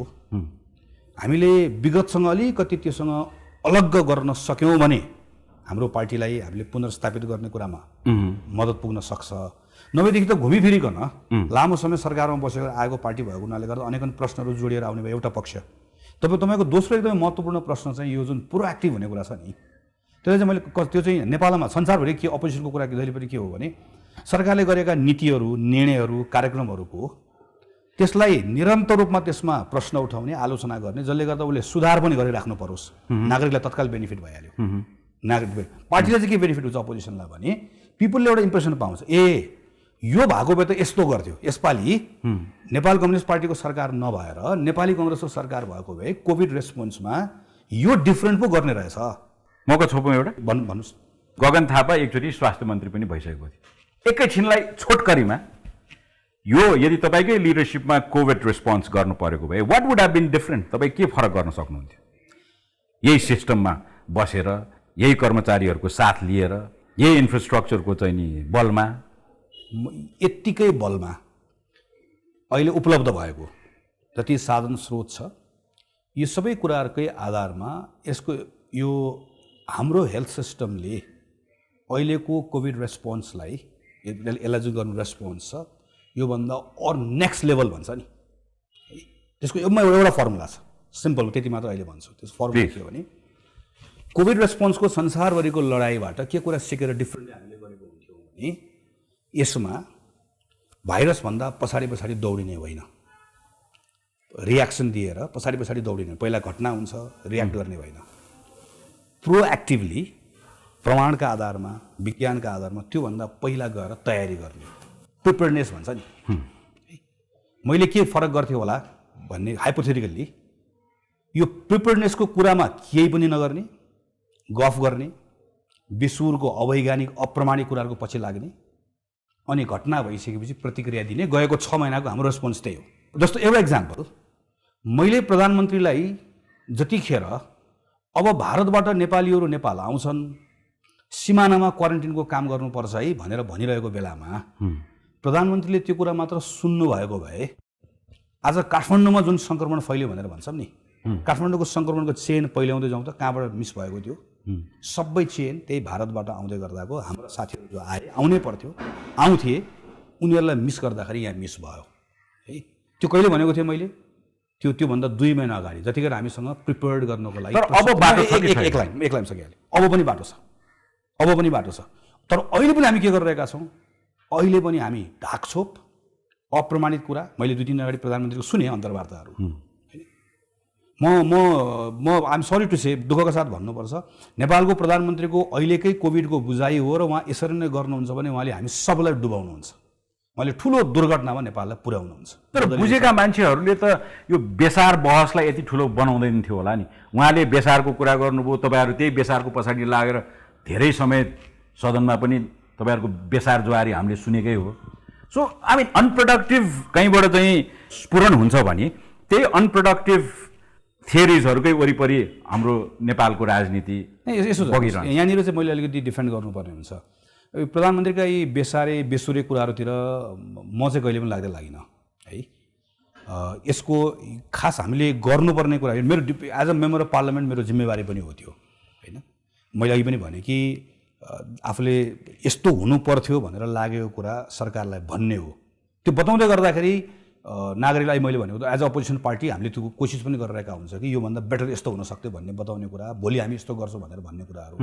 हामीले विगतसँग अलिकति त्योसँग अलग गर्न सक्यौँ भने हाम्रो पार्टीलाई हामीले पुनर्स्थापित गर्ने कुरामा मद्दत पुग्न सक्छ। नभएदेखि त घुमिफिरिकन लामो समय सरकारमा बसेर आएको पार्टी भएको हुनाले गर्दा अनेक प्रश्नहरू जोडिएर आउने भयो एउटा पक्ष। तपाईँको दोस्रो एकदमै महत्त्वपूर्ण प्रश्न चाहिँ यो जुन प्रोएक्टिभ हुने कुरा छ नि, त्यसले चाहिँ मैले त्यो चाहिँ नेपालमा संसारभरि के अपोजिसनको कुरा जहिले पनि के हो भने सरकारले गरेका नीतिहरू, निर्णयहरू, कार्यक्रमहरूको त्यसलाई निरन्तर रूपमा त्यसमा प्रश्न उठाउने, आलोचना गर्ने, जसले गर्दा उसले सुधार पनि गरिराख्नु परोस्, नागरिकलाई तत्काल बेनिफिट भइहाल्यो। नागरिक पार्टीलाई चाहिँ के बेनिफिट हुन्छ अपोजिसनलाई भने पिपुलले एउटा इम्प्रेसन पाउँछ, ए यो भएको भए त यस्तो गर्थ्यो, यसपालि नेपाल कम्युनिस्ट पार्टीको सरकार नभएर नेपाली कांग्रेसको सरकार भएको भए कोभिड रेस्पोन्समा यो डिफ्रेन्ट पो गर्ने रहेछ। मको छोपौँ एउटा भन्नुहोस्। गगन थापा एकचोटि स्वास्थ्य मन्त्री पनि भइसकेको थियो। एकैछिनलाई छोटकरीमा यो यदि तपाईँकै लिडरसिपमा कोभिड रेस्पोन्स गर्नु परेको भए what would have been different? तपाईँ के फरक गर्न सक्नुहुन्थ्यो? यही सिस्टममा बसेर, यही कर्मचारीहरूको साथ लिएर, यही इन्फ्रास्ट्रक्चरको चाहिँ नि बलमा, यत्तिकै बलमा अहिले उपलब्ध भएको जति साधन स्रोत छ, यो सबै कुराहरूकै आधारमा यसको यो हाम्रो हेल्थ सिस्टमले अहिलेको कोभिड रेस्पोन्सलाई यसलाई जुन गर्नु रेस्पोन्स छ योभन्दा अर नेक्स्ट लेभल भन्छ नि, त्यसको एउटा फर्मुला छ, सिम्पल त्यति मात्र अहिले भन्छु। त्यस फर्मुला के हो भने कोभिड रेस्पोन्सको संसारभरिको लडाइँबाट के कुरा सिकेर डिफ्रेन्टली हामीले गरेको हुन्थ्यौँ भने यसमा भाइरसभन्दा पछाडि दौडिने होइन, रियाक्सन दिएर पछाडि दौडिने, पहिला घटना हुन्छ रियाक्ट गर्ने होइन, प्रोएक्टिभली प्रमाणका आधारमा, विज्ञानका आधारमा त्योभन्दा पहिला गएर तयारी गर्ने, प्रिपेयर्डनेस भन्छ नि। मैले के फरक गर्थेँ होला भन्ने हाइपोथेटिकल्ली यो प्रिपेयर्डनेसको कुरामा केही पनि नगर्ने, गफ गर्ने, विश्वको अवैज्ञानिक अप्रमाणिक कुराहरूको पछि लाग्ने, अनि घटना भइसकेपछि प्रतिक्रिया दिने, गएको 6 महिनाको हाम्रो रेस्पोन्स त्यही हो। जस्तो एउटा इक्जाम्पल, मैले प्रधानमन्त्रीलाई जतिखेर अब भारतबाट नेपालीहरू नेपाल आउँछन्, सिमानामा क्वारेन्टिनको काम गर्नुपर्छ है भनेर भनिरहेको बेलामा प्रधानमन्त्रीले त्यो कुरा मात्र सुन्नु भएको भए आज काठमाडौँमा जुन सङ्क्रमण फैल्यो भनेर भन्छौँ नि, काठमाडौँको सङ्क्रमणको चेन पहिल्याउँदै जाउँ त कहाँबाट मिस भएको थियो, सबै चेन त्यही भारतबाट आउँदै गर्दाको हाम्रो साथीहरू जो आउनै पर्थ्यो, आउँथे, उनीहरूलाई मिस गर्दाखेरि यहाँ मिस भयो है। त्यो कहिले भनेको थिएँ मैले? त्योभन्दा 2 महिना अगाडि, जतिखेर हामीसँग प्रिपेयर्ड गर्नको लागि। तर अब बाटो छ कि एक लाइन सकिहाल्यो, अब पनि बाटो छ। तर अहिले पनि हामी के गरिरहेका छौँ? अहिले पनि हामी ढाकछोप, अप्रमाणित कुरा, मैले 2-3 दिन अगाडि प्रधानमन्त्रीको सुने अन्तर्वार्ताहरू, म आइएम सरी टु से, दुःखका साथ भन्नुपर्छ, नेपालको प्रधानमन्त्रीको अहिलेकै कोभिडको बुझाइ हो र उहाँ यसरी नै गर्नुहुन्छ भने उहाँले हामी सबैलाई डुबाउनुहुन्छ, उहाँले ठुलो दुर्घटनामा नेपाललाई पुर्याउनुहुन्छ। तर बुझेका मान्छेहरूले त यो बेसार बहसलाई यति ठुलो बनाउँदैन थियो होला नि। उहाँले बेसारको कुरा गर्नुभयो, तपाईँहरू त्यही बेसारको पछाडि लागेर धेरै समय सदनमा पनि तपाईँहरूको बेसार जोहारी हामीले सुनेकै हो। सो आई मिन अनप्रोडक्टिभ कहीँबाट चाहिँ स्फुरण हुन्छ भने त्यही अनप्रोडक्टिभ थियरिजहरूकै वरिपरि हाम्रो नेपालको राजनीति यसो बगिरहन्छ। यहाँनिर चाहिँ मैले अलिकति डिफेन्ड गर्नुपर्ने हुन्छ। प्रधानमन्त्रीका यी बेसुरे कुराहरूतिर म चाहिँ कहिले पनि लाग्दिनँ है। यसको खास हामीले गर्नुपर्ने कुरा, मेरो as a member of parliament मेरो जिम्मेवारी पनि हो त्यो होइन। मैले अघि पनि भने कि आफूले यस्तो हुनु पर्थ्यो भनेर लागेको कुरा सरकारलाई भन्ने हो। त्यो बताउँदै गर्दाखेरि नागरिकलाई मैले भनेको त एज अ अपोजिसन पार्टी हामीले त्यो कोसिस पनि गरिरहेका हुन्छ कि योभन्दा बेटर यस्तो हुन सक्थ्यो भन्ने बताउने कुरा, भोलि हामी यस्तो गर्छौँ भनेर भन्ने कुराहरू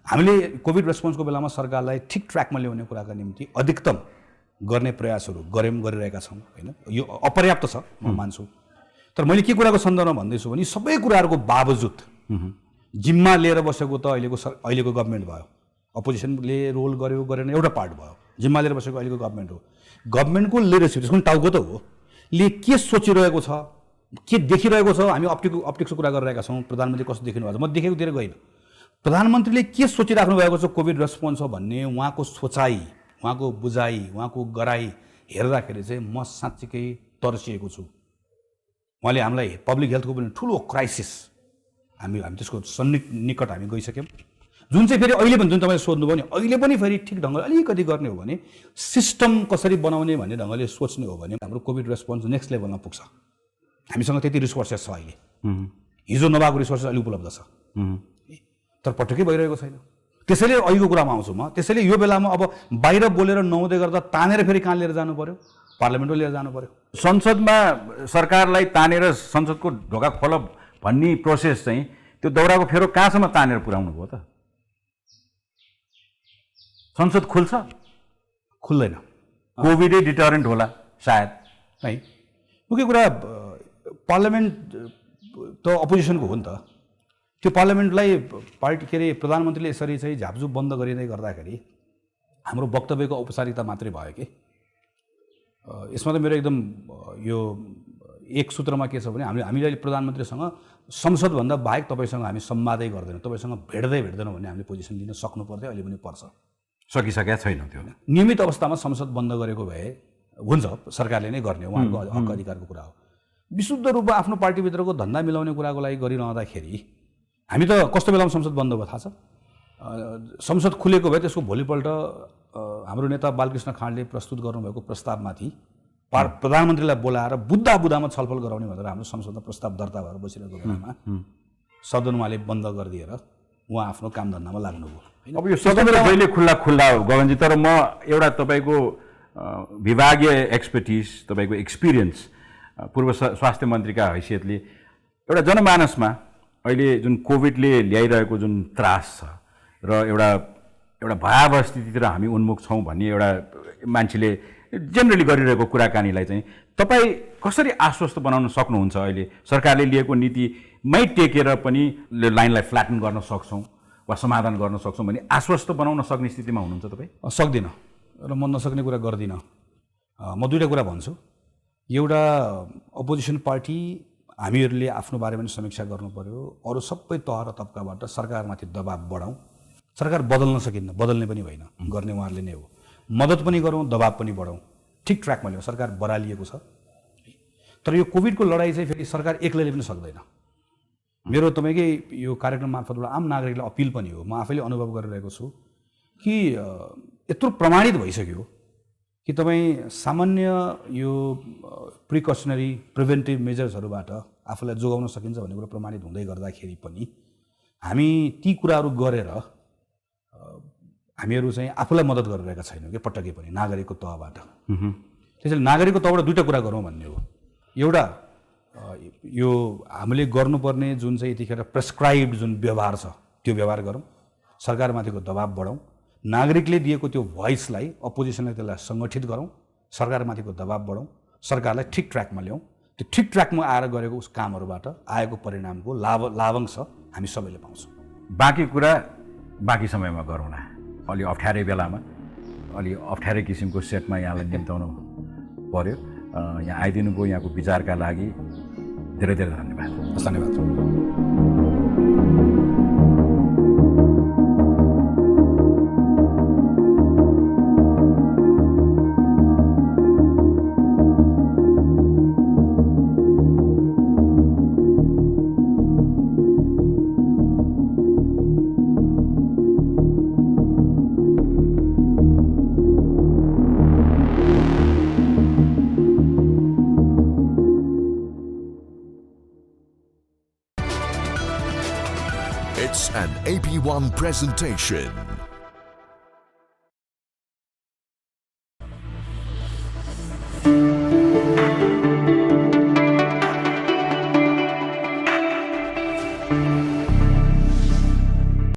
हामीले कोभिड रेस्पोन्सको बेलामा सरकारलाई ठिक ट्र्याकमा ल्याउने कुराका निम्ति अधिकतम गर्ने प्रयासहरू गरिरहेका छौँ होइन। यो अपर्याप्त छ म मान्छु, तर मैले के कुराको सन्दर्भमा भन्दैछु भने सबै कुराहरूको बावजुद जिम्मा लिएर बसेको त अहिलेको गभर्मेन्ट भयो। अपोजिसनले रोल गर्यो गरेन एउटा पार्ट भयो, जिम्मा लिएर बसेको अहिलेको गभर्मेन्ट हो। गभर्मेन्टको लिडरसिप त्यसको टाउको त हो, ले के सोचिरहेको छ, के देखिरहेको छ। हामी अप्टिक्सको कुरा गरिरहेका छौँ, प्रधानमन्त्री कस्तो देखिनु भएको छ, म देखेकोतिर गइनँ। प्रधानमन्त्रीले के सोचिराख्नु भएको छ कोभिड रेस्पोन्स हो भन्ने उहाँको सोचाइ, उहाँको बुझाइ, उहाँको गराइ हेर्दाखेरि चाहिँ म साँच्चीकै तर्सिएको छु। उहाँले हामीलाई पब्लिक हेल्थको पनि ठुलो क्राइसिस हामी त्यसको निकट हामी गइसक्यौँ। जुन चाहिँ फेरि अहिले पनि जुन तपाईँले सोध्नुभयो नि, अहिले पनि फेरि ठिक ढङ्गले अलिकति गर्ने हो भने, सिस्टम कसरी बनाउने भन्ने ढङ्गले सोच्ने हो भने हाम्रो कोभिड रेस्पोन्स नेक्स्ट लेभलमा पुग्छ। हामीसँग त्यति रिसोर्सेस छ अहिले, हिजो नभएको रिसोर्सेस अहिले उपलब्ध छ, तर पटक्कै भइरहेको छैन। त्यसैले अहिलेको कुरामा आउँछु म। त्यसैले यो बेलामा अब बाहिर बोलेर नहुँदै गर्दा तानेर फेरि कहाँ लिएर जानु पर्यो, पार्लियामेन्टमा लिएर जानु पर्यो। संसदमा सरकारलाई तानेर संसदको ढोका खोल भन्ने प्रोसेस चाहिँ त्यो दौराको फेरो कहाँसम्म तानेर पुर्याउनु भयो त? संसद खुल्छ? खुल्दैन। कोभिडै डिटरेन्ट होला सायद है। मुख्य कुरा पार्लियामेन्ट त अपोजिसनको हो नि त। त्यो पार्लियामेन्टलाई पार्टी के अरे प्रधानमन्त्रीले यसरी चाहिँ झापझुप बन्द गरिँदै गर्दाखेरि हाम्रो वक्तव्यको औपचारिकता मात्रै भयो कि। यसमा त मेरो एकदम यो एक सूत्रमा के छ भने हामीले प्रधानमन्त्रीसँग संसदभन्दा बाहेक तपाईँसँग हामी संवादै गर्दैनौँ, तपाईँसँग भेट्दैनौँ भन्ने हामीले पोजिसन लिन सक्नु पर्थ्यो, अहिले पनि पर्छ। सकिसकेका छैन त्यो। नियमित अवस्थामा संसद बन्द गरेको भए हुन्छ, सरकारले नै गर्ने हो, उहाँको हक अधिकारको कुरा हो। विशुद्ध रूपमा आफ्नो पार्टीभित्रको धन्दा मिलाउने कुराको लागि गरिरहँदाखेरि हामी त कस्तो बेलामा संसद बन्द भयो थाहा छ? संसद खुलेको भए त्यसको भोलिपल्ट हाम्रो नेता बालकृष्ण खाँडले प्रस्तुत गर्नुभएको प्रस्तावमाथि प्रधानमन्त्रीलाई बोलाएर बुदामा छलफल गराउने भनेर हाम्रो संसदमा प्रस्ताव दर्ता भएर बसिरहेको बेलामा सदन उहाँले बन्द गरिदिएर उहाँ आफ्नो कामधन्दामा लाग्नुभयो। अब यो सदन जहिले खुल्ला हो गगनजी, तर म एउटा तपाईँको विभागीय एक्सपर्टिज, तपाईँको एक्सपिरियन्स, पूर्व स्वास्थ्य मन्त्रीका हैसियतले एउटा जनमानसमा अहिले जुन कोभिडले ल्याइरहेको जुन त्रास छ र एउटा भयावह स्थितितिर हामी उन्मुख छौँ भन्ने एउटा मान्छेले जेनरली गरिरहेको कुराकानीलाई चाहिँ तपाईँ कसरी आश्वस्त बनाउन सक्नुहुन्छ? अहिले सरकारले लिएको नीतिमै टेकेर पनि लाइनलाई फ्ल्याटन गर्न सक्छौँ वा समाधान गर्न सक्छौँ भने आश्वस्त बनाउन सक्ने स्थितिमा हुनुहुन्छ तपाईँ? सक्दिनँ र म नसक्ने कुरा गर्दिनँ। म दुईवटा कुरा भन्छु। एउटा, अपोजिसन पार्टी हामीहरूले आफ्नो बारेमा समीक्षा गर्नु पर्यो, अरू सबै तह र तब्काबाट सरकारमाथि दबाब बढाउँ। सरकार बदल्न सकिन्न, बदल्ने पनि होइन, गर्ने उहाँहरूले नै हो। मद्दत पनि गरौँ, दबाब पनि बढाउँ, ठिक ट्र्याकमा ल्याउँ। सरकार बरालिएको छ, तर यो कोभिडको लडाइँ चाहिँ फेरि सरकार एक्लैले पनि सक्दैन। मेरो तपाईँकै यो कार्यक्रम मार्फतबाट आम नागरिकलाई अपिल पनि हो, म आफैले अनुभव गरिरहेको छु कि यत्रो प्रमाणित भइसक्यो कि तपाईँ सामान्य यो प्रिकसनरी प्रिभेन्टिभ मेजर्सहरूबाट आफूलाई जोगाउन सकिन्छ भन्ने कुरा प्रमाणित हुँदै गर्दाखेरि पनि हामी ती कुराहरू गरेर हामीहरू चाहिँ आफूलाई मद्दत गरिरहेका छैनौँ कि पटक्कै पनि नागरिकको तहबाट। त्यसैले नागरिकको तहबाट दुईवटा कुरा गरौँ भन्ने हो। एउटा, यो हामीले गर्नुपर्ने जुन चाहिँ यतिखेर प्रेस्क्राइब्ड जुन व्यवहार छ त्यो व्यवहार गरौँ, सरकारमाथिको दबाब बढाउँ, नागरिकले दिएको त्यो भोइसलाई, अपोजिसनलाई त्यसलाई सङ्गठित गरौँ, सरकारमाथिको दबाब बढाउँ, सरकारलाई ठिक ट्र्याकमा ल्याउँ। त्यो ठिक ट्र्याकमा आएर गरेको उस कामहरूबाट आएको परिणामको लाभांश हामी सबैले पाउँछौँ। बाँकी कुरा बाँकी समयमा गरौँला, अलि अप्ठ्यारै बेलामा अलि अप्ठ्यारै किसिमको सेटमा यहाँलाई निम्ताउनु पर्यो। यहाँ आइदिनु भयो, यहाँको विचारका लागि धेरै धेरै धन्यवाद। धन्यवाद। It's an AP1 presentation.